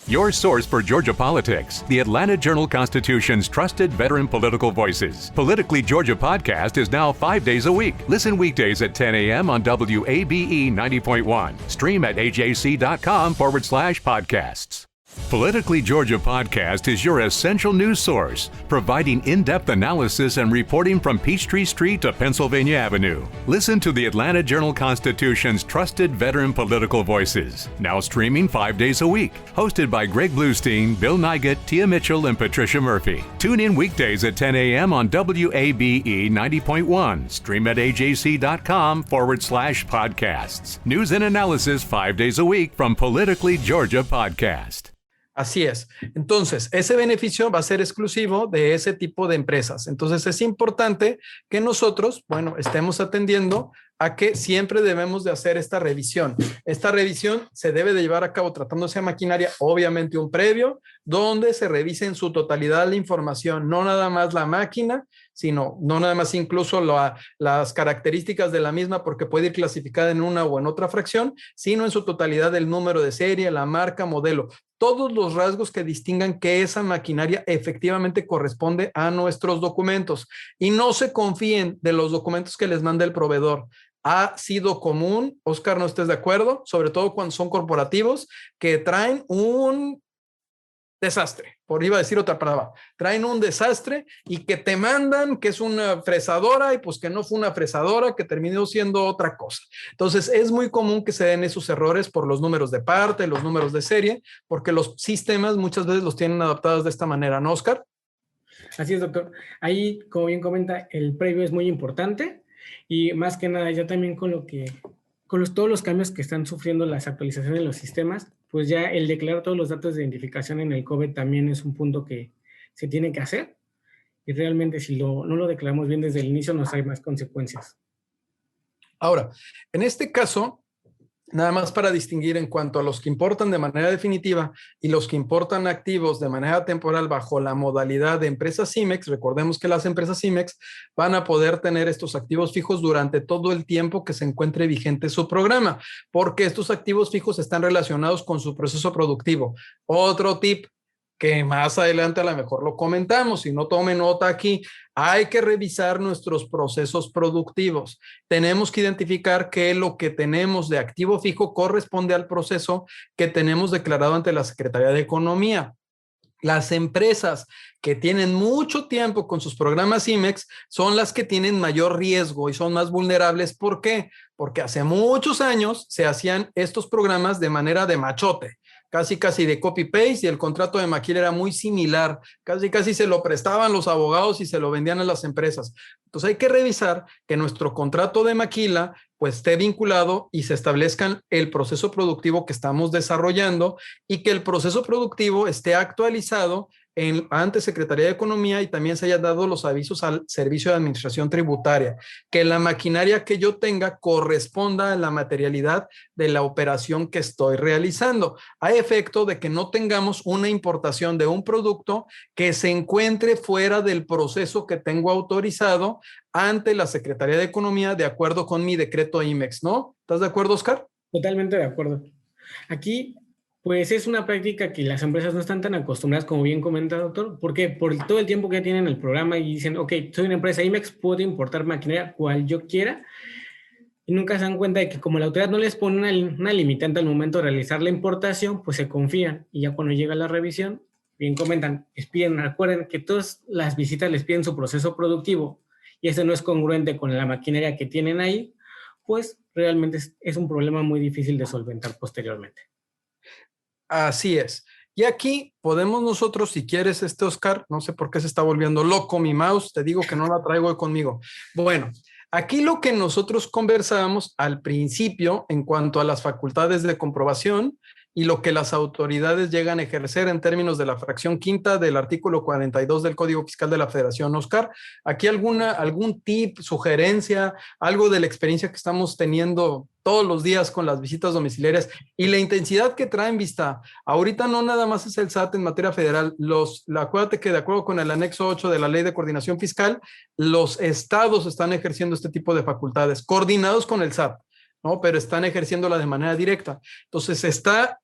Your source for Georgia politics, the Atlanta Journal-Constitution's trusted veteran political voices. Politically Georgia podcast is now 5 days a week. Listen weekdays at 10 a.m. on WABE 90.1. Stream at ajc.com/podcasts. Politically Georgia podcast is your essential news source, providing in-depth analysis and reporting from Peachtree Street to Pennsylvania Avenue. Listen to the Atlanta Journal-Constitution's trusted veteran political voices, now streaming 5 days a week. Hosted by Greg Bluestein, Bill Nygut, Tia Mitchell, and Patricia Murphy. Tune in weekdays at 10 a.m. on WABE 90.1. Stream at ajc.com/podcasts. News and analysis 5 days a week from Politically Georgia podcast. Así es. Entonces, ese beneficio va a ser exclusivo de ese tipo de empresas. Entonces, es importante que nosotros, bueno, estemos atendiendo a que siempre debemos de hacer esta revisión. Esta revisión se debe de llevar a cabo tratándose de maquinaria, obviamente un previo, donde se revise en su totalidad la información, no nada más la máquina, sino no nada más incluso las características de la misma, porque puede ir clasificada en una o en otra fracción, sino en su totalidad el número de serie, la marca, modelo, todos los rasgos que distingan que esa maquinaria efectivamente corresponde a nuestros documentos. Y no se confíen de los documentos que les manda el proveedor. Ha sido común, Oscar, ¿no estés de acuerdo? Sobre todo cuando son corporativos que traen un desastre, iba a decir otra palabra, traen un desastre y que te mandan que es una fresadora y pues que no fue una fresadora, que terminó siendo otra cosa. Entonces es muy común que se den esos errores por los números de parte, los números de serie, porque los sistemas muchas veces los tienen adaptados de esta manera, ¿no, Oscar? Así es, doctor. Ahí, como bien comenta, el previo es muy importante y más que nada ya también con lo que todos los cambios que están sufriendo las actualizaciones de los sistemas, pues ya el declarar todos los datos de identificación en el COVID también es un punto que se tiene que hacer y realmente si no lo declaramos bien desde el inicio nos hay más consecuencias. Ahora, en este caso, Nada más para distinguir en cuanto a los que importan de manera definitiva y los que importan activos de manera temporal bajo la modalidad de empresas CIMEX. Recordemos que las empresas CIMEX van a poder tener estos activos fijos durante todo el tiempo que se encuentre vigente su programa, porque estos activos fijos están relacionados con su proceso productivo. Otro tip que más adelante a lo mejor lo comentamos, si no tome nota aquí, hay que revisar nuestros procesos productivos. Tenemos que identificar que lo que tenemos de activo fijo corresponde al proceso que tenemos declarado ante la Secretaría de Economía. Las empresas que tienen mucho tiempo con sus programas CIMEX son las que tienen mayor riesgo y son más vulnerables. ¿Por qué? Porque hace muchos años se hacían estos programas de manera de machote, casi de copy-paste, y el contrato de maquila era muy similar. Casi se lo prestaban los abogados y se lo vendían a las empresas. Entonces hay que revisar que nuestro contrato de maquila pues esté vinculado y se establezcan el proceso productivo que estamos desarrollando y que el proceso productivo esté actualizado ante Secretaría de Economía y también se hayan dado los avisos al Servicio de Administración Tributaria, que la maquinaria que yo tenga corresponda a la materialidad de la operación que estoy realizando, a efecto de que no tengamos una importación de un producto que se encuentre fuera del proceso que tengo autorizado ante la Secretaría de Economía de acuerdo con mi decreto IMEX, ¿no? ¿Estás de acuerdo, Oscar? Totalmente de acuerdo. Aquí, pues es una práctica que las empresas no están tan acostumbradas, como bien comenta, doctor, porque por todo el tiempo que tienen el programa y dicen, ok, soy una empresa IMEX, puedo importar maquinaria cual yo quiera, y nunca se dan cuenta de que como la autoridad no les pone una limitante al momento de realizar la importación, pues se confían, y ya cuando llega la revisión, bien comentan, les piden, recuerden que todas las visitas les piden su proceso productivo, y eso no es congruente con la maquinaria que tienen ahí, pues realmente es un problema muy difícil de solventar posteriormente. Así es. Y aquí podemos nosotros, si quieres, Oscar, no sé por qué se está volviendo loco mi mouse, te digo que no la traigo hoy conmigo. Bueno, aquí lo que nosotros conversábamos al principio en cuanto a las facultades de comprobación y lo que las autoridades llegan a ejercer en términos de la fracción quinta del artículo 42 del Código Fiscal de la Federación. Oscar, ¿aquí algún tip, sugerencia, algo de la experiencia que estamos teniendo todos los días con las visitas domiciliarias y la intensidad que traen vista? Ahorita no nada más es el SAT en materia federal. Acuérdate que de acuerdo con el anexo 8 de la Ley de Coordinación Fiscal, los estados están ejerciendo este tipo de facultades, coordinados con el SAT, ¿no? Pero están ejerciéndola de manera directa. Entonces está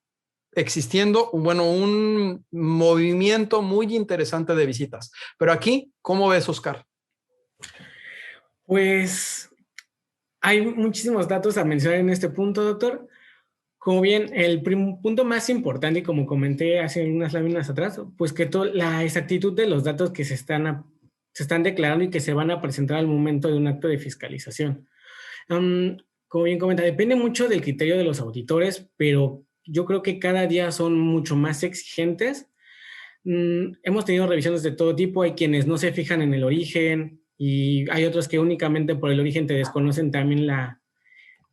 existiendo, un movimiento muy interesante de visitas. Pero aquí, ¿cómo ves, Oscar? Pues hay muchísimos datos a mencionar en este punto, doctor. Como bien, el punto más importante, y como comenté hace unas láminas atrás, pues que la exactitud de los datos que se están declarando y que se van a presentar al momento de un acto de fiscalización. Como bien comenta, depende mucho del criterio de los auditores, pero yo creo que cada día son mucho más exigentes. Hemos tenido revisiones de todo tipo. Hay quienes no se fijan en el origen y hay otros que únicamente por el origen te desconocen también la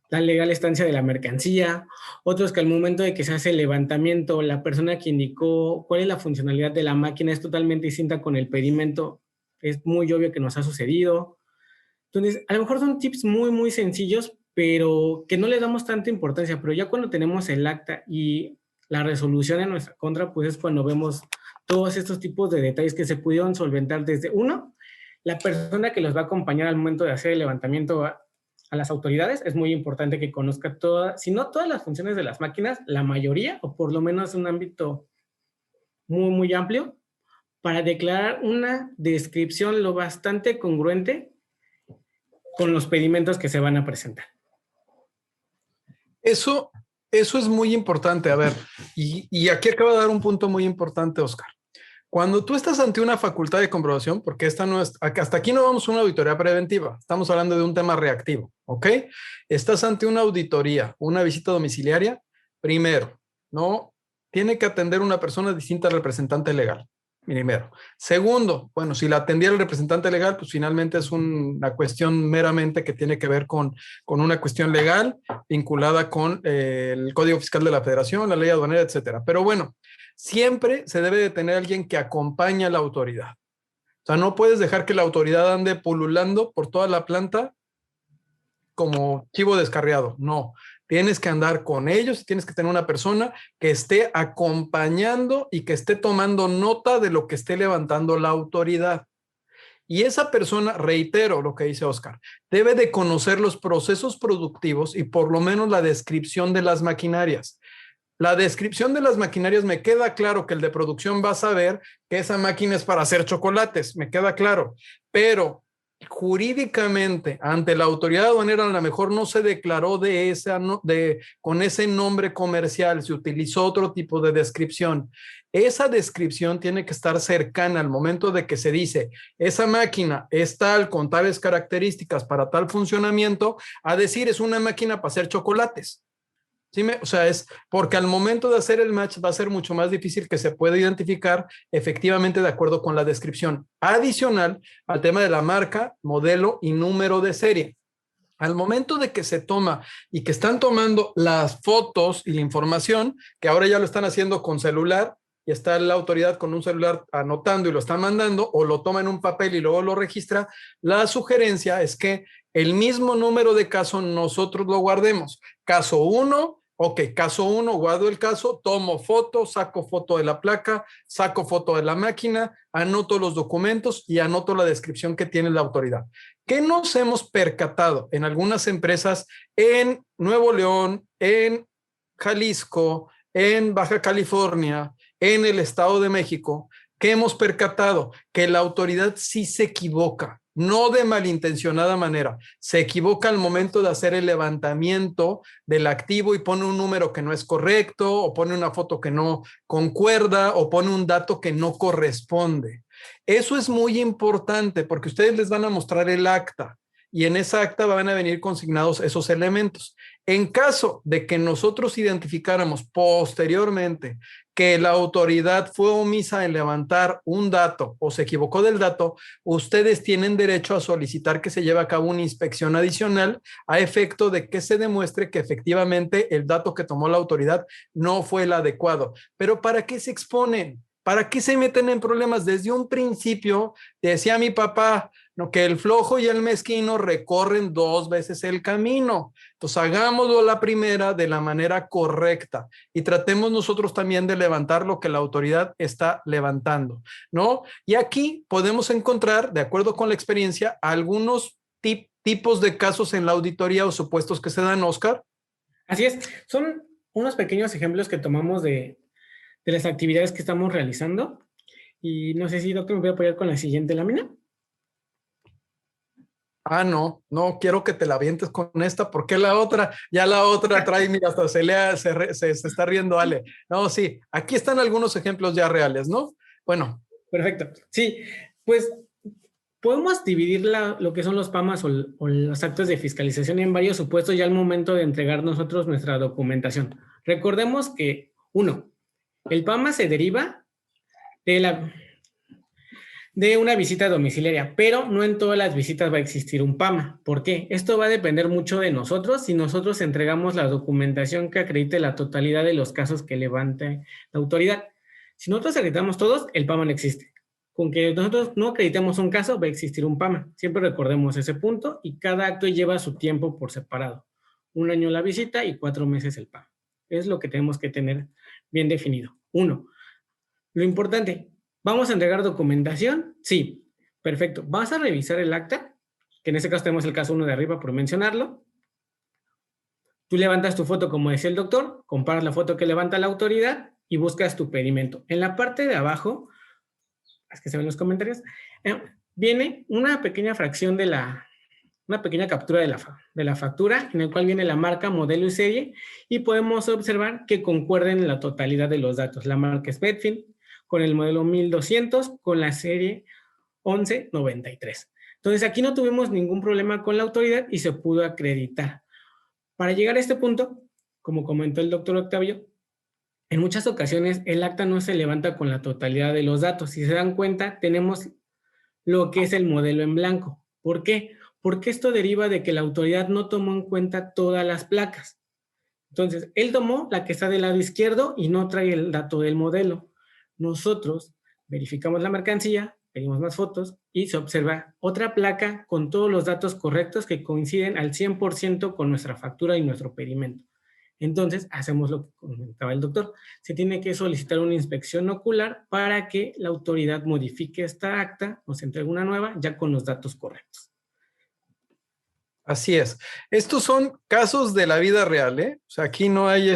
legal estancia de la mercancía. Otros que al momento de que se hace el levantamiento, la persona que indicó cuál es la funcionalidad de la máquina es totalmente distinta con el pedimento. Es muy obvio que nos ha sucedido. Entonces, a lo mejor son tips muy, muy sencillos, pero que no le damos tanta importancia, pero ya cuando tenemos el acta y la resolución en nuestra contra, pues es cuando vemos todos estos tipos de detalles que se pudieron solventar desde uno, la persona que los va a acompañar al momento de hacer el levantamiento a las autoridades, es muy importante que conozca si no todas las funciones de las máquinas, la mayoría, o por lo menos un ámbito muy, muy amplio, para declarar una descripción lo bastante congruente con los pedimentos que se van a presentar. Eso es muy importante. A ver, y aquí acaba de dar un punto muy importante, Oscar. Cuando tú estás ante una facultad de comprobación, porque hasta aquí no vamos a una auditoría preventiva, estamos hablando de un tema reactivo, ¿ok? Estás ante una auditoría, una visita domiciliaria, primero, ¿no? Tiene que atender una persona distinta al representante legal. Primero. Segundo, bueno, si la atendiera el representante legal, pues finalmente es una cuestión meramente que tiene que ver con una cuestión legal vinculada con el Código Fiscal de la Federación, la ley aduanera, etcétera. Pero bueno, siempre se debe de tener alguien que acompañe a la autoridad. O sea, no puedes dejar que la autoridad ande pululando por toda la planta como chivo descarriado. No. Tienes que andar con ellos y tienes que tener una persona que esté acompañando y que esté tomando nota de lo que esté levantando la autoridad. Y esa persona, reitero lo que dice Oscar, debe de conocer los procesos productivos y por lo menos la descripción de las maquinarias. La descripción de las maquinarias, me queda claro que el de producción va a saber que esa máquina es para hacer chocolates, me queda claro, pero jurídicamente ante la autoridad aduanera a lo mejor no se declaró con ese nombre comercial, se utilizó otro tipo de descripción. Esa descripción tiene que estar cercana al momento de que se dice esa máquina es tal con tales características para tal funcionamiento, a decir es una máquina para hacer chocolates. ¿Sí? O sea, es porque al momento de hacer el match va a ser mucho más difícil que se pueda identificar efectivamente de acuerdo con la descripción. Adicional al tema de la marca, modelo y número de serie. Al momento de que se toma y que están tomando las fotos y la información, que ahora ya lo están haciendo con celular, y está la autoridad con un celular anotando y lo están mandando, o lo toma en un papel y luego lo registra, la sugerencia es que el mismo número de caso nosotros lo guardemos. Caso 1, ok, caso 1, guardo el caso, tomo foto, saco foto de la placa, saco foto de la máquina, anoto los documentos y anoto la descripción que tiene la autoridad. ¿Qué nos hemos percatado en algunas empresas en Nuevo León, en Jalisco, en Baja California, en el Estado de México, que hemos percatado? Que la autoridad sí se equivoca, no de malintencionada manera, se equivoca al momento de hacer el levantamiento del activo y pone un número que no es correcto, o pone una foto que no concuerda, o pone un dato que no corresponde. Eso es muy importante porque ustedes les van a mostrar el acta y en esa acta van a venir consignados esos elementos. En caso de que nosotros identificáramos posteriormente que la autoridad fue omisa en levantar un dato o se equivocó del dato, ustedes tienen derecho a solicitar que se lleve a cabo una inspección adicional a efecto de que se demuestre que efectivamente el dato que tomó la autoridad no fue el adecuado. Pero ¿para qué se exponen? ¿Para qué se meten en problemas? Desde un principio, decía mi papá, ¿no?, que el flojo y el mezquino recorren 2 veces el camino. Entonces, hagámoslo la primera de la manera correcta y tratemos nosotros también de levantar lo que la autoridad está levantando, ¿no? Y aquí podemos encontrar, de acuerdo con la experiencia, algunos tipos de casos en la auditoría o supuestos que se dan, Oscar. Así es, son unos pequeños ejemplos que tomamos de las actividades que estamos realizando. Y no sé si, doctor, me voy a apoyar con la siguiente lámina. No quiero que te la avientes con esta, porque la otra trae, mira, hasta se está riendo Ale. No, sí, aquí están algunos ejemplos ya reales, ¿no? Bueno. Perfecto. Sí, pues podemos dividir lo que son los PAMAs o los actos de fiscalización en varios supuestos ya al momento de entregar nosotros nuestra documentación. Recordemos que, 1, el PAMA se deriva de una visita domiciliaria, pero no en todas las visitas va a existir un PAMA. ¿Por qué? Esto va a depender mucho de nosotros si nosotros entregamos la documentación que acredite la totalidad de los casos que levante la autoridad. Si nosotros acreditamos todos, el PAMA no existe. Con que nosotros no acreditemos un caso, va a existir un PAMA. Siempre recordemos ese punto y cada acto lleva su tiempo por separado. 1 año la visita y 4 meses el PAMA. Es lo que tenemos que tener bien definido. 1. Lo importante, ¿vamos a entregar documentación? Sí, perfecto. ¿Vas a revisar el acta? Que en este caso tenemos el caso 1 de arriba por mencionarlo. Tú levantas tu foto, como decía el doctor, comparas la foto que levanta la autoridad y buscas tu pedimento. En la parte de abajo, es que se ven los comentarios, viene una pequeña fracción una pequeña captura de la factura, en el cual viene la marca, modelo y serie, y podemos observar que concuerden en la totalidad de los datos. La marca es Medfin, con el modelo 1200, con la serie 1193. Entonces, aquí no tuvimos ningún problema con la autoridad y se pudo acreditar. Para llegar a este punto, como comentó el doctor Octavio, en muchas ocasiones el acta no se levanta con la totalidad de los datos. Si se dan cuenta, tenemos lo que es el modelo en blanco. ¿Por qué? Porque esto deriva de que la autoridad no tomó en cuenta todas las placas. Entonces, él tomó la que está del lado izquierdo y no trae el dato del modelo. Nosotros verificamos la mercancía, pedimos más fotos y se observa otra placa con todos los datos correctos que coinciden al 100% con nuestra factura y nuestro pedimento. Entonces, hacemos lo que comentaba el doctor. Se tiene que solicitar una inspección ocular para que la autoridad modifique esta acta, nos entregue una nueva, ya con los datos correctos. Así es. Estos son casos de la vida real, ¿eh? O sea, aquí no hay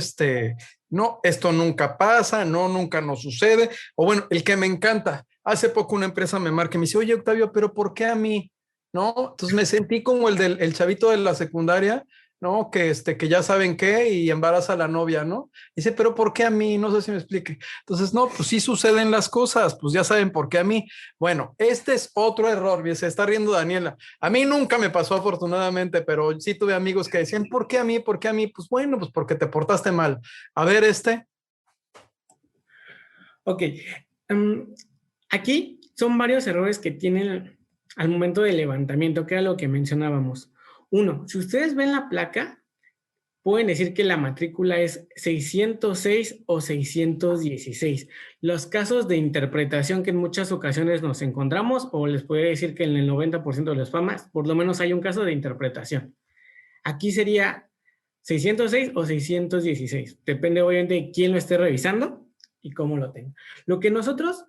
no, esto nunca pasa, no, nunca nos sucede. O bueno, el que me encanta. Hace poco una empresa me marca y me dice, oye, Octavio, ¿pero por qué a mí? ¿No? Entonces me sentí como el chavito de la secundaria, ¿no? Que ya saben qué y embaraza a la novia, ¿no? Dice, ¿pero por qué a mí? No sé si me explique. Entonces, no, pues sí suceden las cosas, pues ya saben por qué a mí. Bueno, este es otro error, se está riendo Daniela. A mí nunca me pasó afortunadamente, pero sí tuve amigos que decían, ¿por qué a mí? ¿Por qué a mí? Pues bueno, pues porque te portaste mal. A ver, Ok. Aquí son varios errores que tienen al momento del levantamiento, que era lo que mencionábamos. Uno, si ustedes ven la placa, pueden decir que la matrícula es 606 o 616. Los casos de interpretación que en muchas ocasiones nos encontramos, o les puede decir que en el 90% de los FAMAS, por lo menos hay un caso de interpretación. Aquí sería 606 o 616. Depende obviamente de quién lo esté revisando y cómo lo tenga. Lo que nosotros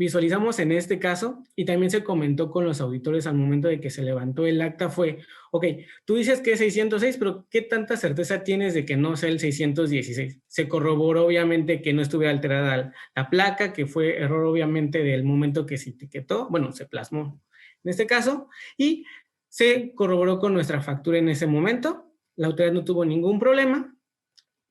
visualizamos en este caso, y también se comentó con los auditores al momento de que se levantó el acta, fue, ok, tú dices que es 606, pero ¿qué tanta certeza tienes de que no sea el 616? Se corroboró obviamente que no estuviera alterada la placa, que fue error obviamente del momento que se etiquetó, bueno, se plasmó en este caso, y se corroboró con nuestra factura en ese momento. La autoridad no tuvo ningún problema,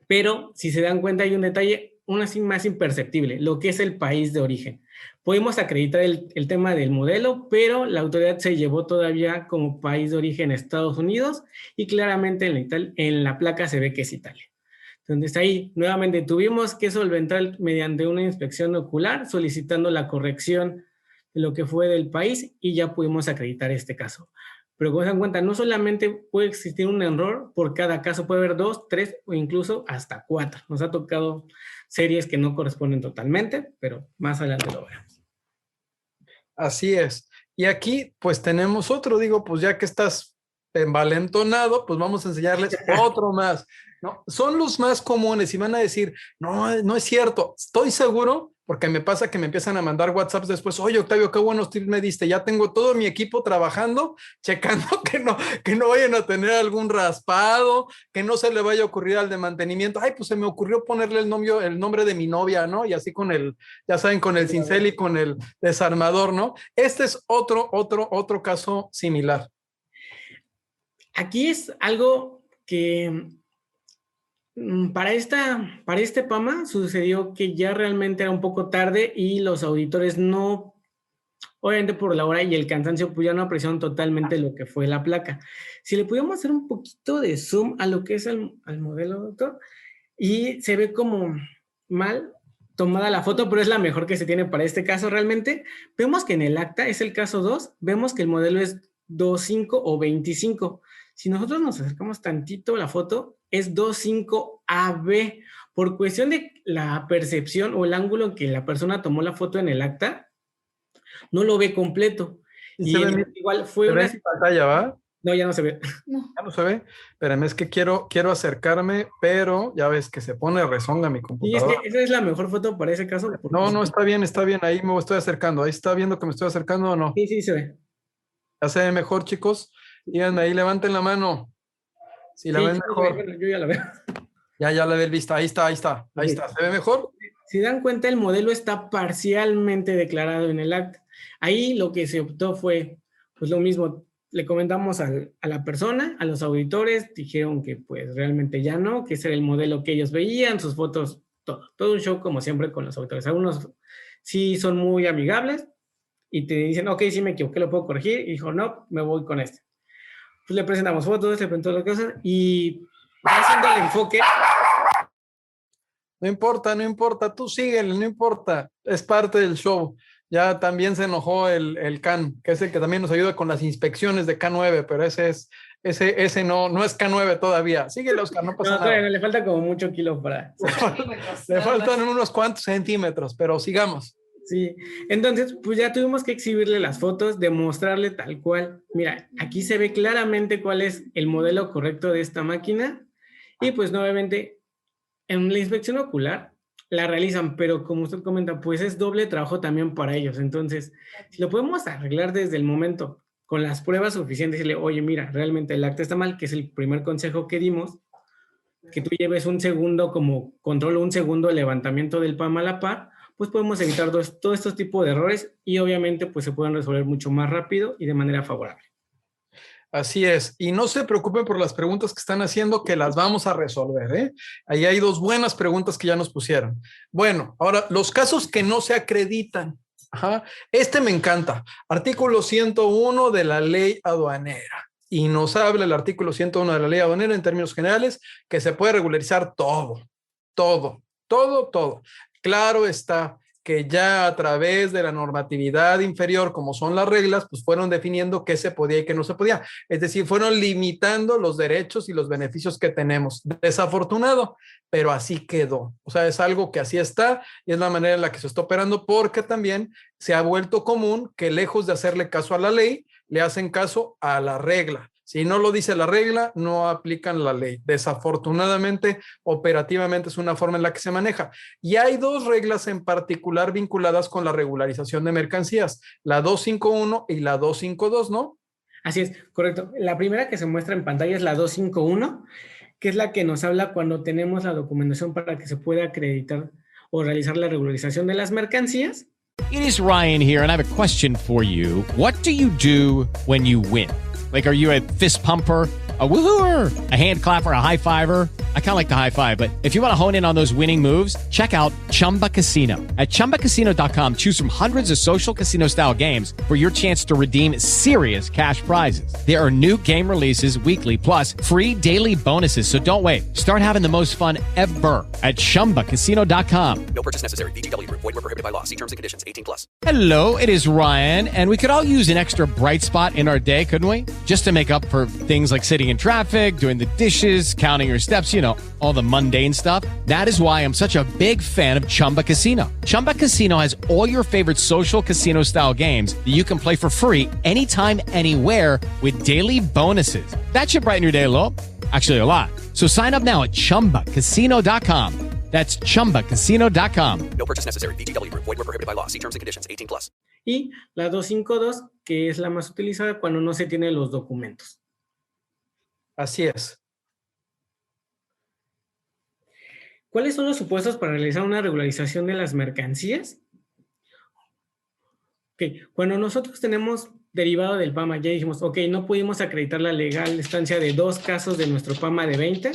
pero si se dan cuenta hay un detalle aún así más imperceptible, lo que es el país de origen. Podemos acreditar el tema del modelo, pero la autoridad se llevó todavía como país de origen Estados Unidos y claramente en la placa se ve que es Italia. Entonces ahí nuevamente tuvimos que solventar mediante una inspección ocular solicitando la corrección de lo que fue del país y ya pudimos acreditar este caso. Pero como se dan cuenta, no solamente puede existir un error por cada caso, puede haber 2, 3 o incluso hasta 4. Nos ha tocado series que no corresponden totalmente, pero más adelante lo veremos. Así es. Y aquí pues tenemos otro, digo, pues ya que estás envalentonado, pues vamos a enseñarles otro más. ¿No? Son los más comunes y van a decir, no, no es cierto, estoy seguro, porque me pasa que me empiezan a mandar WhatsApps después, oye Octavio, qué buenos tips me diste, ya tengo todo mi equipo trabajando, checando que no vayan a tener algún raspado, que no se le vaya a ocurrir al de mantenimiento, ay, pues se me ocurrió ponerle el nombre de mi novia, ¿no? Y así con ya saben, con el cincel y con el desarmador, ¿no? Este es otro caso similar. Aquí es algo que para este PAMA sucedió que ya realmente era un poco tarde y los auditores no, obviamente por la hora y el cansancio, pues ya no apreciaron totalmente lo que fue la placa. Si le pudiéramos hacer un poquito de zoom a lo que es al modelo, doctor, y se ve como mal tomada la foto, pero es la mejor que se tiene para este caso realmente. Vemos que en el acta, es el caso 2, vemos que el modelo es 25 o 25. Si nosotros nos acercamos tantito a la foto, es 25AB. Por cuestión de la percepción o el ángulo en que la persona tomó la foto en el acta, no lo ve completo. Y igual fue una... ¿Se ve en pantalla, va? No, ya no se ve. No. ¿Ya no se ve? Espérame, es que quiero acercarme, pero ya ves que se pone rezonga mi computadora. Y es que esa es la mejor foto para ese caso. No, está bien, ahí me estoy acercando. ¿Ahí está viendo que me estoy acercando o no? Sí, se ve. ¿Ya se ve mejor, chicos? Díganme ahí, levanten la mano. Si la ven mejor. Yo ya la veo. Ya la ve vista. Ahí está. ¿Se ve mejor? Si dan cuenta, el modelo está parcialmente declarado en el acta. Ahí lo que se optó fue, pues lo mismo, le comentamos a la persona, a los auditores, dijeron que pues realmente ya no, que ese era el modelo que ellos veían, sus fotos, todo un show como siempre con los auditores. Algunos sí son muy amigables y te dicen, ok, sí me equivoqué, lo puedo corregir, y dijo, no, me voy con este. Pues le presentamos fotos, le presentamos las cosas y haciendo el enfoque. No importa, tú síguele, no importa, es parte del show. Ya también se enojó el CAN, que es el que también nos ayuda con las inspecciones de K9, pero ese no es K9 todavía. Síguele, Oscar, no pasa nada. Le falta como mucho kilo para... Le faltan unos cuantos centímetros, pero sigamos. Sí, entonces pues ya tuvimos que exhibirle las fotos, demostrarle tal cual. Mira, aquí se ve claramente cuál es el modelo correcto de esta máquina y pues nuevamente En la inspección ocular la realizan, pero como usted comenta, pues es doble trabajo también para ellos. Entonces, si lo podemos arreglar desde el momento con las pruebas suficientes, decirle, oye, mira, realmente el acta está mal, que es el primer consejo que dimos, que tú lleves un segundo como control, un segundo levantamiento del PAM a la par, pues podemos evitar todos estos tipos de errores y obviamente pues se pueden resolver mucho más rápido y de manera favorable. Así es, y no se preocupen por las preguntas que están haciendo, que las vamos a resolver, ¿eh? Ahí hay 2 buenas preguntas que ya nos pusieron. Bueno, ahora, los casos que no se acreditan. Ajá. Este me encanta. Artículo 101 de la ley aduanera. Y nos habla el artículo 101 de la ley aduanera en términos generales que se puede regularizar todo. Claro está que ya a través de la normatividad inferior, como son las reglas, pues fueron definiendo qué se podía y qué no se podía. Es decir, fueron limitando los derechos y los beneficios que tenemos. Desafortunado, pero así quedó. O sea, es algo que así está y es la manera en la que se está operando, porque también se ha vuelto común que lejos de hacerle caso a la ley, le hacen caso a la regla. Si no lo dice la regla, no aplican la ley. Desafortunadamente, operativamente es una forma en la que se maneja. Y hay 2 reglas en particular vinculadas con la regularización de mercancías, la 251 y la 252, ¿no? Así es, correcto. La primera que se muestra en pantalla es la 251, que es la que nos habla cuando tenemos la documentación para que se pueda acreditar o realizar la regularización de las mercancías. It is Ryan here, and I have a question for you. What do you do when you win? Like, are you a fist pumper, a woohooer, a hand clapper, a high fiver? I kind of like the high five, but if you want to hone in on those winning moves, check out Chumba Casino. At ChumbaCasino.com, choose from hundreds of social casino style games for your chance to redeem serious cash prizes. There are new game releases weekly, plus free daily bonuses. So don't wait. Start having the most fun ever at ChumbaCasino.com. No purchase necessary. VGW Group. Void where prohibited by law. See terms and conditions. 18+. Hello, it is Ryan, and we could all use an extra bright spot in our day, couldn't we? Just to make up for things like sitting in traffic, doing the dishes, counting your steps, you know, all the mundane stuff. That is why I'm such a big fan of Chumba Casino. Chumba Casino has all your favorite social casino style games that you can play for free anytime, anywhere with daily bonuses. That should brighten your day a little. Actually, a lot. So sign up now at ChumbaCasino.com. That's ChumbaCasino.com. No purchase necessary. VGW Group. Void where prohibited by law. See terms and conditions. 18+. Y la 252, que es la más utilizada cuando no se tienen los documentos. Así es. ¿Cuáles son los supuestos para realizar una regularización de las mercancías? Okay. Cuando nosotros tenemos derivado del PAMA, ya dijimos, ok, no pudimos acreditar la legal estancia de 2 casos de nuestro PAMA de 20.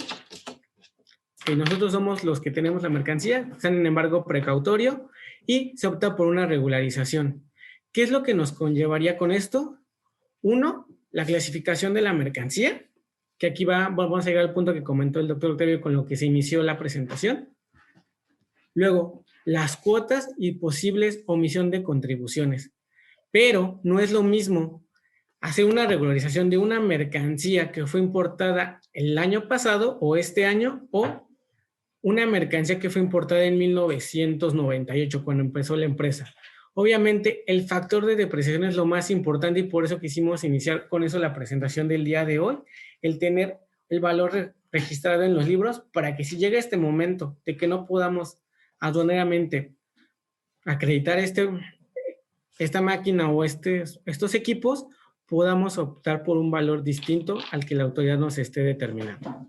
Okay, nosotros somos los que tenemos la mercancía, están en embargo precautorio y se opta por una regularización. ¿Qué es lo que nos conllevaría con esto? 1, la clasificación de la mercancía, que aquí vamos a llegar al punto que comentó el doctor Octavio con lo que se inició la presentación. Luego, las cuotas y posibles omisión de contribuciones. Pero no es lo mismo hacer una regularización de una mercancía que fue importada el año pasado o este año, o una mercancía que fue importada en 1998, cuando empezó la empresa. Obviamente, el factor de depreciación es lo más importante y por eso quisimos iniciar con eso la presentación del día de hoy, el tener el valor registrado en los libros para que si llega este momento de que no podamos aduaneramente acreditar esta máquina o estos equipos, podamos optar por un valor distinto al que la autoridad nos esté determinando.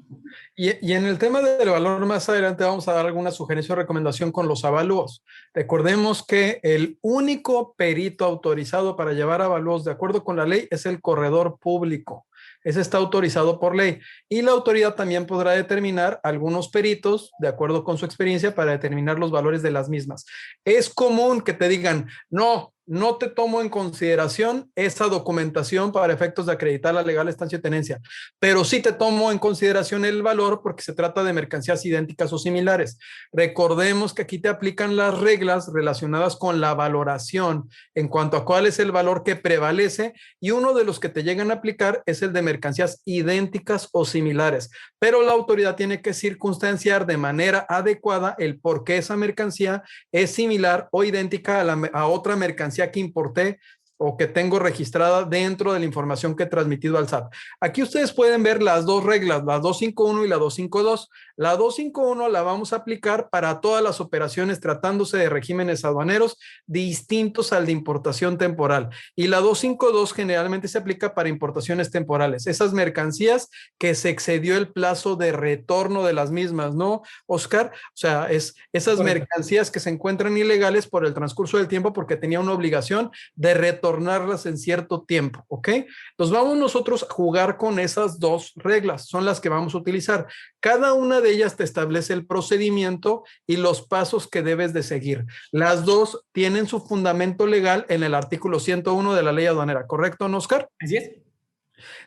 Y en el tema del valor, más adelante vamos a dar alguna sugerencia o recomendación con los avalúos. Recordemos que el único perito autorizado para llevar avalúos de acuerdo con la ley es el corredor público. Ese está autorizado por ley. Y la autoridad también podrá determinar algunos peritos de acuerdo con su experiencia para determinar los valores de las mismas. Es común que te digan, no te tomo en consideración esa documentación para efectos de acreditar la legal estancia de tenencia, pero sí te tomo en consideración el valor porque se trata de mercancías idénticas o similares. Recordemos que aquí te aplican las reglas relacionadas con la valoración en cuanto a cuál es el valor que prevalece, y uno de los que te llegan a aplicar es el de mercancías idénticas o similares, pero la autoridad tiene que circunstanciar de manera adecuada el por qué esa mercancía es similar o idéntica a otra mercancía que importé o que tengo registrada dentro de la información que he transmitido al SAT. Aquí ustedes pueden ver las 2 reglas, la 251 y la 252. La 251 la vamos a aplicar para todas las operaciones tratándose de regímenes aduaneros distintos al de importación temporal. Y la 252 generalmente se aplica para importaciones temporales, esas mercancías que se excedió el plazo de retorno de las mismas, ¿no, Oscar? O sea, es esas mercancías que se encuentran ilegales por el transcurso del tiempo porque tenía una obligación de retornarlas en cierto tiempo, ¿ok? Entonces vamos nosotros a jugar con esas dos reglas, son las que vamos a utilizar. Cada una de ellas te establece el procedimiento y los pasos que debes de seguir. Las dos tienen su fundamento legal en el artículo 101 de la ley aduanera, ¿correcto, Oscar? Así es.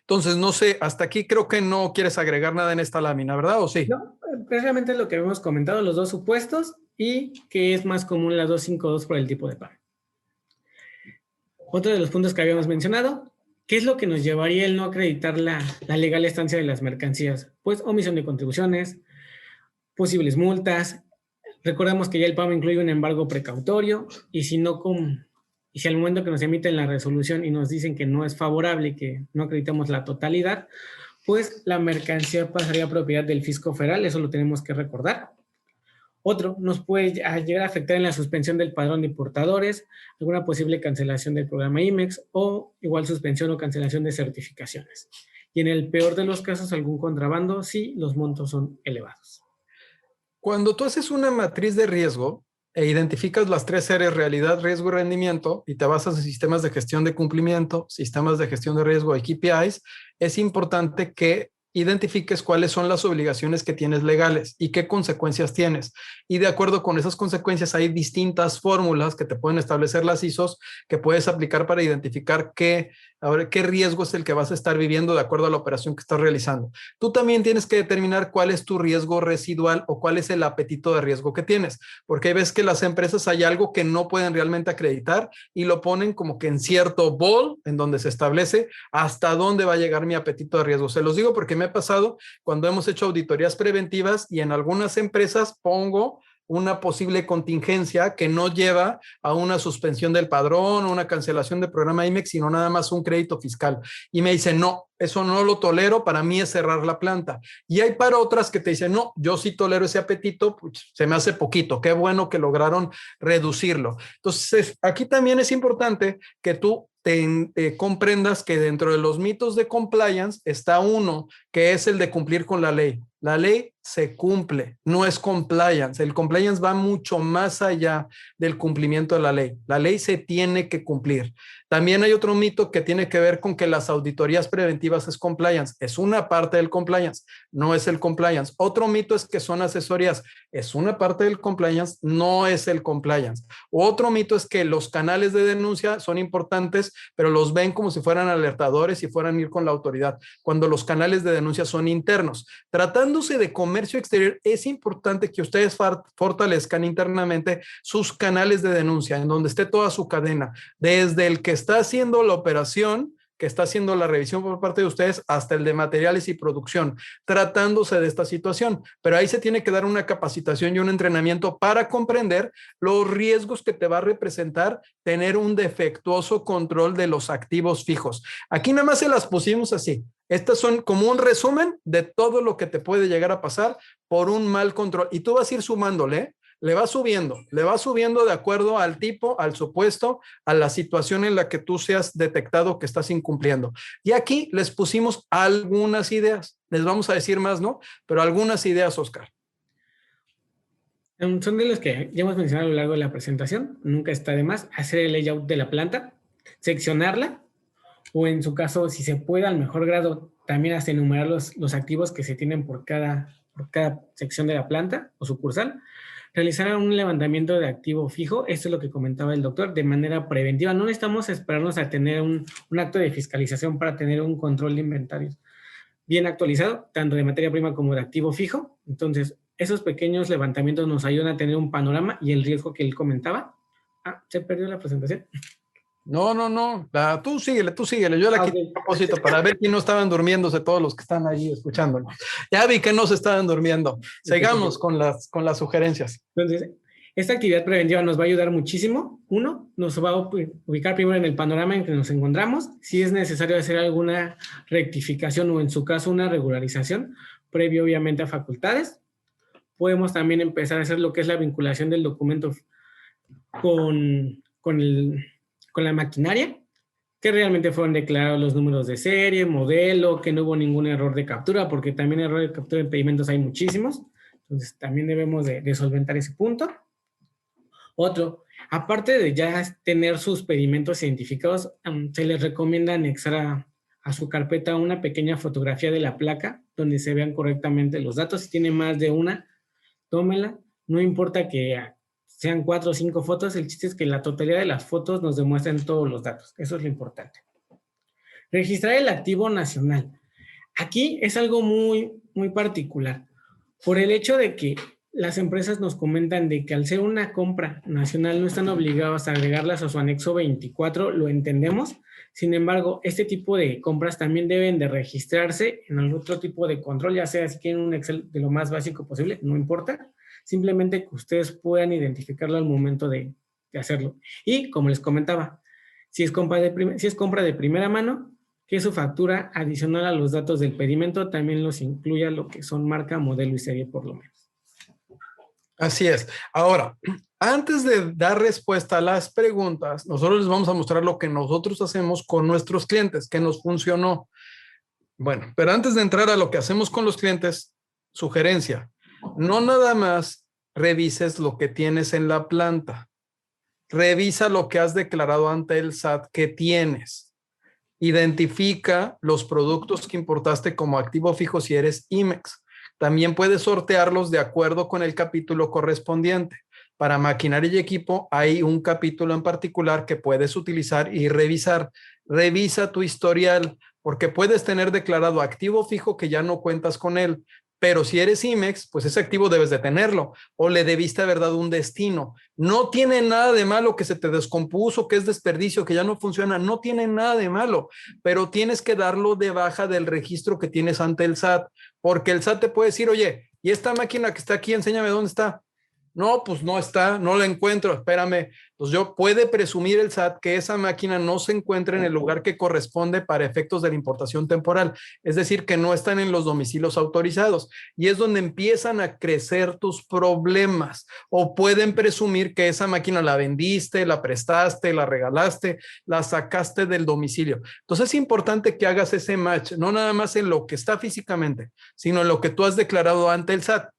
Entonces, no sé, hasta aquí creo que no quieres agregar nada en esta lámina, ¿verdad? ¿O sí? No, precisamente lo que hemos comentado, los dos supuestos y que es más común la 252 por el tipo de pago. Otro de los puntos que habíamos mencionado, ¿qué es lo que nos llevaría el no acreditar la legal estancia de las mercancías? Pues omisión de contribuciones, posibles multas. Recordamos que ya el pago incluye un embargo precautorio y si al momento que nos emiten la resolución y nos dicen que no es favorable y que no acreditamos la totalidad, pues la mercancía pasaría a propiedad del fisco federal, eso lo tenemos que recordar. Otro, nos puede llegar a afectar en la suspensión del padrón de importadores, alguna posible cancelación del programa IMEX o igual suspensión o cancelación de certificaciones. Y en el peor de los casos, algún contrabando si los montos son elevados. Cuando tú haces una matriz de riesgo e identificas las tres áreas, realidad, riesgo y rendimiento, y te basas en sistemas de gestión de cumplimiento, sistemas de gestión de riesgo y KPIs, es importante que identifiques cuáles son las obligaciones que tienes legales y qué consecuencias tienes. Y de acuerdo con esas consecuencias hay distintas fórmulas que te pueden establecer las ISOs que puedes aplicar para identificar qué riesgo es el que vas a estar viviendo de acuerdo a la operación que estás realizando. Tú también tienes que determinar cuál es tu riesgo residual o cuál es el apetito de riesgo que tienes, porque hay veces que las empresas hay algo que no pueden realmente acreditar y lo ponen como que en cierto bol en donde se establece hasta dónde va a llegar mi apetito de riesgo. Se los digo porque me ha pasado cuando hemos hecho auditorías preventivas y en algunas empresas pongo una posible contingencia que no lleva a una suspensión del padrón o una cancelación del programa IMEX, sino nada más un crédito fiscal. Y me dicen, no, eso no lo tolero, para mí es cerrar la planta. Y hay para otras que te dicen, no, yo sí tolero ese apetito, pues se me hace poquito, qué bueno que lograron reducirlo. Entonces, aquí también es importante que tú comprendas que dentro de los mitos de compliance está uno, que es el de cumplir con la ley. La ley se cumple, no es compliance. El compliance va mucho más allá del cumplimiento de la ley. La ley se tiene que cumplir. También hay otro mito que tiene que ver con que las auditorías preventivas es compliance. Es una parte del compliance, no es el compliance. Otro mito es que son asesorías. Es una parte del compliance, no es el compliance. Otro mito es que los canales de denuncia son importantes, pero los ven como si fueran alertadores y fueran a ir con la autoridad, cuando los canales de denuncia son internos. Tratándose de comercio exterior, es importante que ustedes fortalezcan internamente sus canales de denuncia, en donde esté toda su cadena, desde el que está haciendo la operación, que está haciendo la revisión por parte de ustedes, hasta el de materiales y producción, tratándose de esta situación. Pero ahí se tiene que dar una capacitación y un entrenamiento para comprender los riesgos que te va a representar tener un defectuoso control de los activos fijos. Aquí nada más se las pusimos así. Estas son como un resumen de todo lo que te puede llegar a pasar por un mal control. Y tú vas a ir sumándole, le vas subiendo de acuerdo al tipo, al supuesto, a la situación en la que tú seas detectado que estás incumpliendo. Y aquí les pusimos algunas ideas. Les vamos a decir más, ¿no? Pero algunas ideas, Oscar. Son de los que ya hemos mencionado a lo largo de la presentación. Nunca está de más hacer el layout de la planta, seccionarla, o en su caso, si se puede, al mejor grado, también hasta enumerar los activos que se tienen por cada sección de la planta o sucursal. Realizar un levantamiento de activo fijo, esto es lo que comentaba el doctor, de manera preventiva. No necesitamos esperarnos a tener un acto de fiscalización para tener un control de inventarios bien actualizado, tanto de materia prima como de activo fijo. Entonces, esos pequeños levantamientos nos ayudan a tener un panorama y el riesgo que él comentaba. Se perdió la presentación. No. Tú síguele. Yo la quité a propósito para ver que no estaban durmiéndose todos los que están ahí escuchándolo. Ya vi que no se estaban durmiendo. Sigamos con las sugerencias. Entonces, esta actividad preventiva nos va a ayudar muchísimo. Uno, nos va a ubicar primero en el panorama en que nos encontramos. Si es necesario hacer alguna rectificación o en su caso una regularización, previo obviamente a facultades. podemos también empezar a hacer lo que es la vinculación del documento con la maquinaria, que realmente fueron declarados los números de serie, modelo, que no hubo ningún error de captura, porque también error de captura de pedimentos hay muchísimos. Entonces también debemos de solventar ese punto. Otro, aparte de ya tener sus pedimentos identificados, se les recomienda anexar a su carpeta una pequeña fotografía de la placa donde se vean correctamente los datos. Si tiene más de una, tómela. No importa que sean 4 o 5 fotos, el chiste es que la totalidad de las fotos nos demuestren todos los datos. Eso es lo importante. Registrar el activo nacional. Aquí es algo muy, muy particular. Por el hecho de que las empresas nos comentan de que al ser una compra nacional no están obligados a agregarlas a su anexo 24, lo entendemos. Sin embargo, este tipo de compras también deben de registrarse en algún otro tipo de control, ya sea si quieren un Excel de lo más básico posible, no importa. Simplemente que ustedes puedan identificarlo al momento de hacerlo. Y como les comentaba, si es compra de primera mano, que su factura adicional a los datos del pedimento también los incluya lo que son marca, modelo y serie por lo menos. Así es. Ahora, antes de dar respuesta a las preguntas, nosotros les vamos a mostrar lo que nosotros hacemos con nuestros clientes, que nos funcionó. Bueno, pero antes de entrar a lo que hacemos con los clientes, sugerencia, no nada más revises lo que tienes en la planta. Revisa lo que has declarado ante el SAT que tienes. Identifica los productos que importaste como activo fijo si eres IMEX. También puedes sortearlos de acuerdo con el capítulo correspondiente. Para maquinaria y equipo hay un capítulo en particular que puedes utilizar y revisar. Revisa tu historial porque puedes tener declarado activo fijo que ya no cuentas con él. Pero si eres IMEX, pues ese activo debes de tenerlo o le debiste haber dado un destino. No tiene nada de malo que se te descompuso, que es desperdicio, que ya no funciona. No tiene nada de malo, pero tienes que darlo de baja del registro que tienes ante el SAT, porque el SAT te puede decir, oye, ¿y esta máquina que está aquí, enséñame dónde está? No, pues no está, no la encuentro, espérame. Entonces puede presumir el SAT que esa máquina no se encuentra en el lugar que corresponde para efectos de la importación temporal, es decir, que no están en los domicilios autorizados. Y es donde empiezan a crecer tus problemas. O pueden presumir que esa máquina la vendiste, la prestaste, la regalaste, la sacaste del domicilio. Entonces es importante que hagas ese match, no nada más en lo que está físicamente, sino en lo que tú has declarado ante el SAT.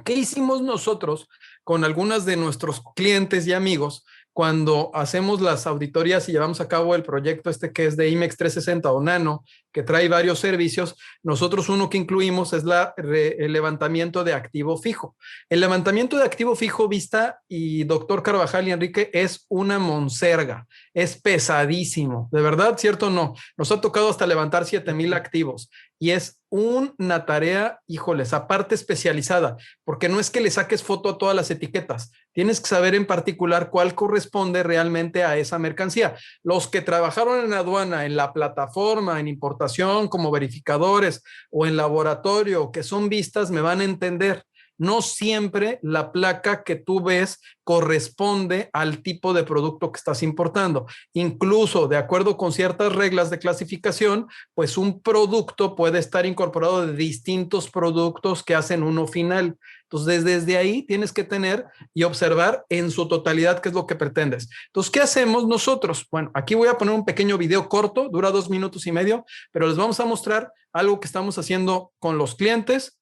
¿Qué hicimos nosotros con algunas de nuestros clientes y amigos cuando hacemos las auditorías y llevamos a cabo el proyecto que es de IMEX 360 o Nano, que trae varios servicios? Nosotros uno que incluimos es el levantamiento de activo fijo. El levantamiento de activo fijo, Vista y doctor Carvajal y Enrique, es una monserga, es pesadísimo, de verdad, ¿cierto o no? Nos ha tocado hasta levantar 7,000 activos y es una tarea, híjoles, aparte especializada, porque no es que le saques foto a todas las etiquetas, tienes que saber en particular cuál corresponde realmente a esa mercancía. Los que trabajaron en aduana, en la plataforma, en importación como verificadores o en laboratorio, que son vistas, me van a entender. No siempre la placa que tú ves corresponde al tipo de producto que estás importando. Incluso, de acuerdo con ciertas reglas de clasificación, pues un producto puede estar incorporado de distintos productos que hacen uno final. Entonces, desde ahí tienes que tener y observar en su totalidad qué es lo que pretendes. Entonces, ¿qué hacemos nosotros? Bueno, aquí voy a poner un pequeño video corto, dura 2 minutos y medio, pero les vamos a mostrar algo que estamos haciendo con los clientes.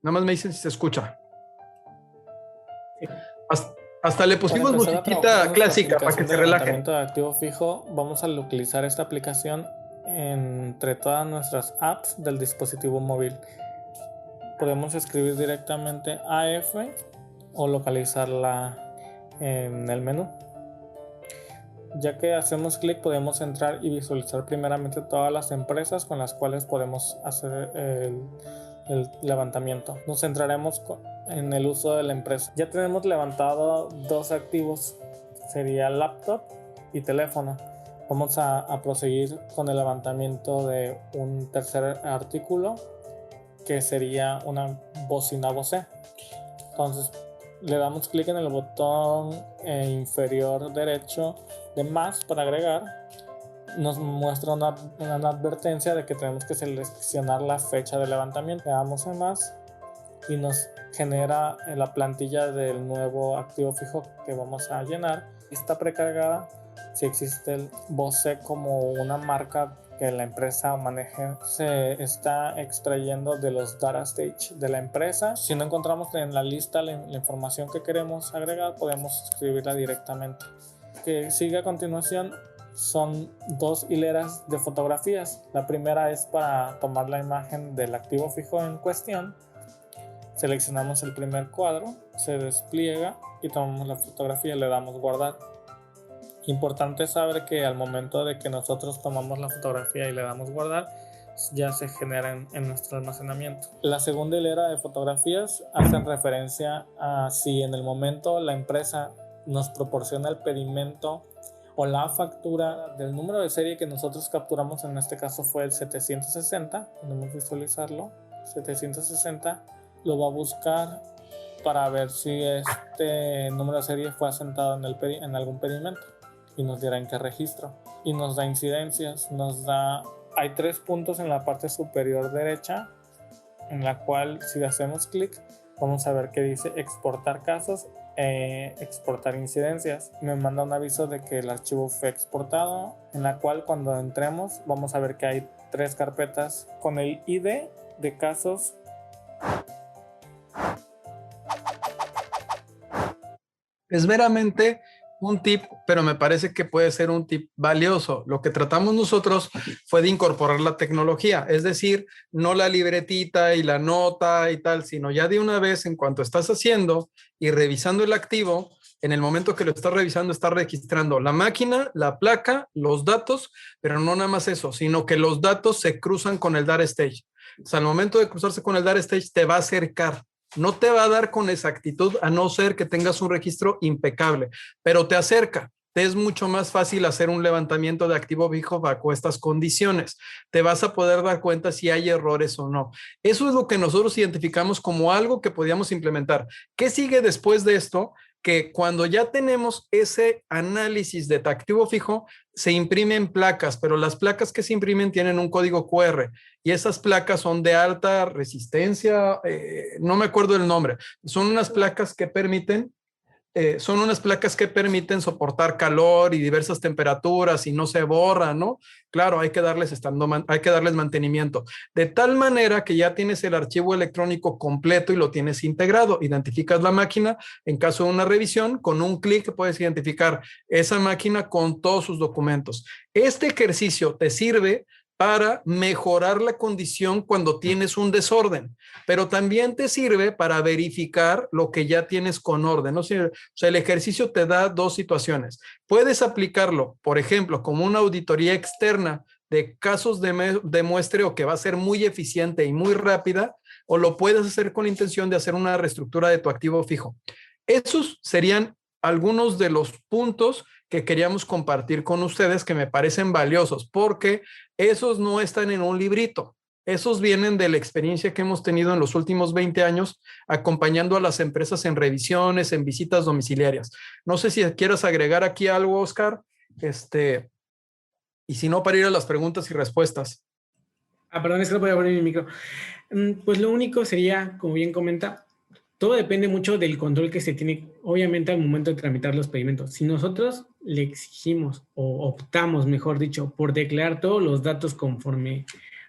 Nada más me dicen si se escucha. Hasta le pusimos musiquita clásica para que se relajen. De activo fijo, vamos a localizar esta aplicación entre todas nuestras apps del dispositivo móvil. Podemos escribir directamente AF o localizarla en el menú. Ya que hacemos clic, podemos entrar y visualizar primeramente todas las empresas con las cuales podemos hacer el levantamiento. Nos centraremos en el uso de la empresa. Ya tenemos levantado 2 activos, sería laptop y teléfono. Vamos a proseguir con el levantamiento de un tercer artículo, que sería una bocina Bose. Entonces le damos clic en el botón inferior derecho de más para agregar. Nos muestra una advertencia de que tenemos que seleccionar la fecha de levantamiento. Le damos en más y nos genera la plantilla del nuevo activo fijo que vamos a llenar. Está precargada. Si existe el BOSE como una marca que la empresa maneje, se está extrayendo de los data stage de la empresa. Si no encontramos en la lista la información que queremos agregar, podemos escribirla directamente. Que sigue a continuación son 2 hileras de fotografías. La primera es para tomar la imagen del activo fijo en cuestión. Seleccionamos el primer cuadro, se despliega y tomamos la fotografía y le damos guardar. Importante saber que al momento de que nosotros tomamos la fotografía y le damos guardar, ya se genera en nuestro almacenamiento. La segunda hilera de fotografías hacen referencia a si en el momento la empresa nos proporciona el pedimento o la factura del número de serie que nosotros capturamos. En este caso fue el 760, podemos visualizarlo, 760. Lo va a buscar para ver si este número de serie fue asentado en algún pedimento y nos dirá en qué registro, y nos da incidencias. Hay 3 puntos en la parte superior derecha en la cual, si hacemos clic, vamos a ver que dice exportar casos, exportar incidencias. Me manda un aviso de que el archivo fue exportado, en la cual cuando entremos vamos a ver que hay 3 carpetas con el ID de casos. Es meramente un tip, pero me parece que puede ser un tip valioso. Lo que tratamos nosotros fue de incorporar la tecnología, es decir, no la libretita y la nota y tal, sino ya de una vez, en cuanto estás haciendo y revisando el activo, en el momento que lo estás revisando, estás registrando la máquina, la placa, los datos, pero no nada más eso, sino que los datos se cruzan con el data stage. O sea, al momento de cruzarse con el data stage, te va a acercar. No te va a dar con exactitud, a no ser que tengas un registro impecable, pero te acerca. Te es mucho más fácil hacer un levantamiento de activo fijo bajo estas condiciones. Te vas a poder dar cuenta si hay errores o no. Eso es lo que nosotros identificamos como algo que podíamos implementar. ¿Qué sigue después de esto? Que cuando ya tenemos ese análisis de activo fijo, se imprimen placas, pero las placas que se imprimen tienen un código QR y esas placas son de alta resistencia, no me acuerdo el nombre, son unas placas que permiten soportar calor y diversas temperaturas y no se borran, ¿no? Claro, hay que darles mantenimiento. De tal manera que ya tienes el archivo electrónico completo y lo tienes integrado. Identificas la máquina, en caso de una revisión, con un clic puedes identificar esa máquina con todos sus documentos. Este ejercicio te sirve para mejorar la condición cuando tienes un desorden, pero también te sirve para verificar lo que ya tienes con orden, ¿no? O sea, el ejercicio te da 2 situaciones. Puedes aplicarlo, por ejemplo, como una auditoría externa de casos de muestreo que va a ser muy eficiente y muy rápida, o lo puedes hacer con la intención de hacer una reestructura de tu activo fijo. Esos serían algunos de los puntos que queríamos compartir con ustedes que me parecen valiosos, porque esos no están en un librito. Esos vienen de la experiencia que hemos tenido en los últimos 20 años acompañando a las empresas en revisiones, en visitas domiciliarias. No sé si quieras agregar aquí algo, Oscar, y si no, para ir a las preguntas y respuestas. Perdón, es que no podía poner mi micro. Pues lo único sería, como bien comenta, todo depende mucho del control que se tiene, obviamente, al momento de tramitar los pedimentos. Si nosotros le exigimos o optamos, mejor dicho, por declarar todos los datos conforme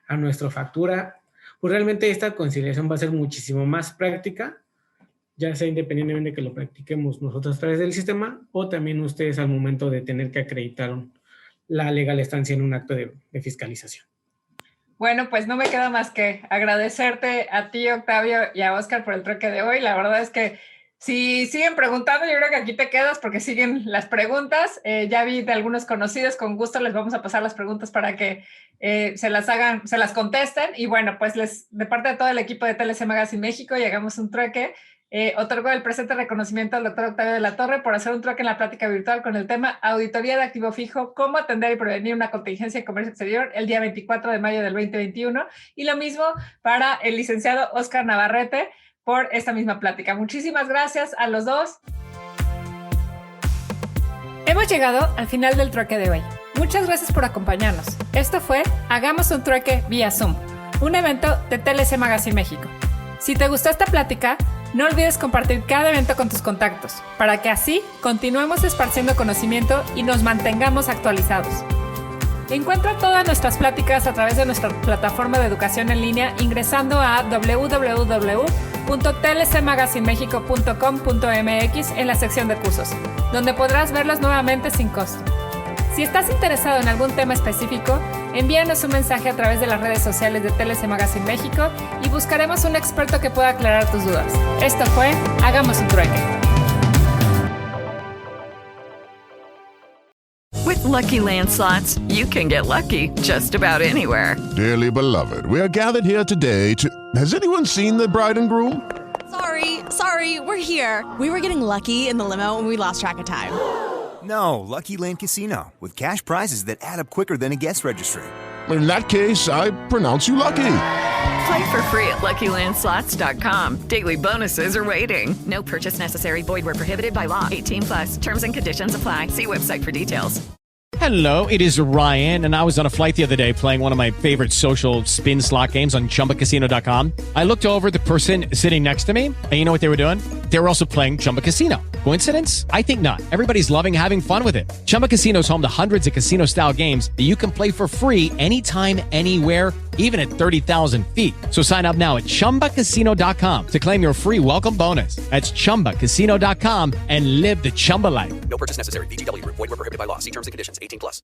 a nuestra factura, pues realmente esta conciliación va a ser muchísimo más práctica, ya sea independientemente de que lo practiquemos nosotros a través del sistema o también ustedes al momento de tener que acreditar la legal estancia en un acto de fiscalización. Bueno, pues no me queda más que agradecerte a ti, Octavio, y a Oscar por el trueque de hoy. La verdad es que si siguen preguntando, yo creo que aquí te quedas porque siguen las preguntas. Ya vi de algunos conocidos, con gusto les vamos a pasar las preguntas para que se las contesten. Y bueno, pues de parte de todo el equipo de TLC Magazine México, llegamos a un trueque. Otorgo el presente reconocimiento al doctor Octavio de la Torre por hacer un trueque en la plática virtual con el tema Auditoría de Activo Fijo, cómo atender y prevenir una contingencia de comercio exterior el día 24 de mayo del 2021. Y lo mismo para el licenciado Oscar Navarrete por esta misma plática. Muchísimas gracias a los dos. Hemos llegado al final del trueque de hoy. Muchas gracias por acompañarnos. Esto fue Hagamos un trueque vía Zoom, un evento de TLC Magazine México. Si te gustó esta plática, No olvides compartir cada evento con tus contactos, para que así continuemos esparciendo conocimiento y nos mantengamos actualizados. Encuentra todas nuestras pláticas a través de nuestra plataforma de educación en línea ingresando a www.tlcmagazinemexico.com.mx en la sección de cursos, donde podrás verlos nuevamente sin costo. Si estás interesado en algún tema específico, envíanos un mensaje a través de las redes sociales de TLC Magazine México y buscaremos un experto que pueda aclarar tus dudas. Esto fue Hagamos un Trueque. With Lucky Land Slots, you can get lucky just about anywhere. Dearly beloved, we are gathered here today to... Has anyone seen the bride and groom? Sorry, we're here. We were getting lucky in the limo and we lost track of time. No, Lucky Land Casino, with cash prizes that add up quicker than a guest registry. In that case, I pronounce you lucky. Play for free at LuckyLandSlots.com. Daily bonuses are waiting. No purchase necessary. Void where prohibited by law. 18+. Terms and conditions apply. See website for details. Hello, it is Ryan, and I was on a flight the other day playing one of my favorite social spin slot games on ChumbaCasino.com. I looked over at the person sitting next to me, and you know what they were doing? They were also playing Chumba Casino. Coincidence? I think not. Everybody's loving having fun with it. Chumba Casino is home to hundreds of casino-style games that you can play for free anytime, anywhere, even at 30,000 feet. So sign up now at ChumbaCasino.com to claim your free welcome bonus. That's ChumbaCasino.com and live the Chumba life. No purchase necessary. VGW. Void where prohibited by law. See terms and conditions. 18+.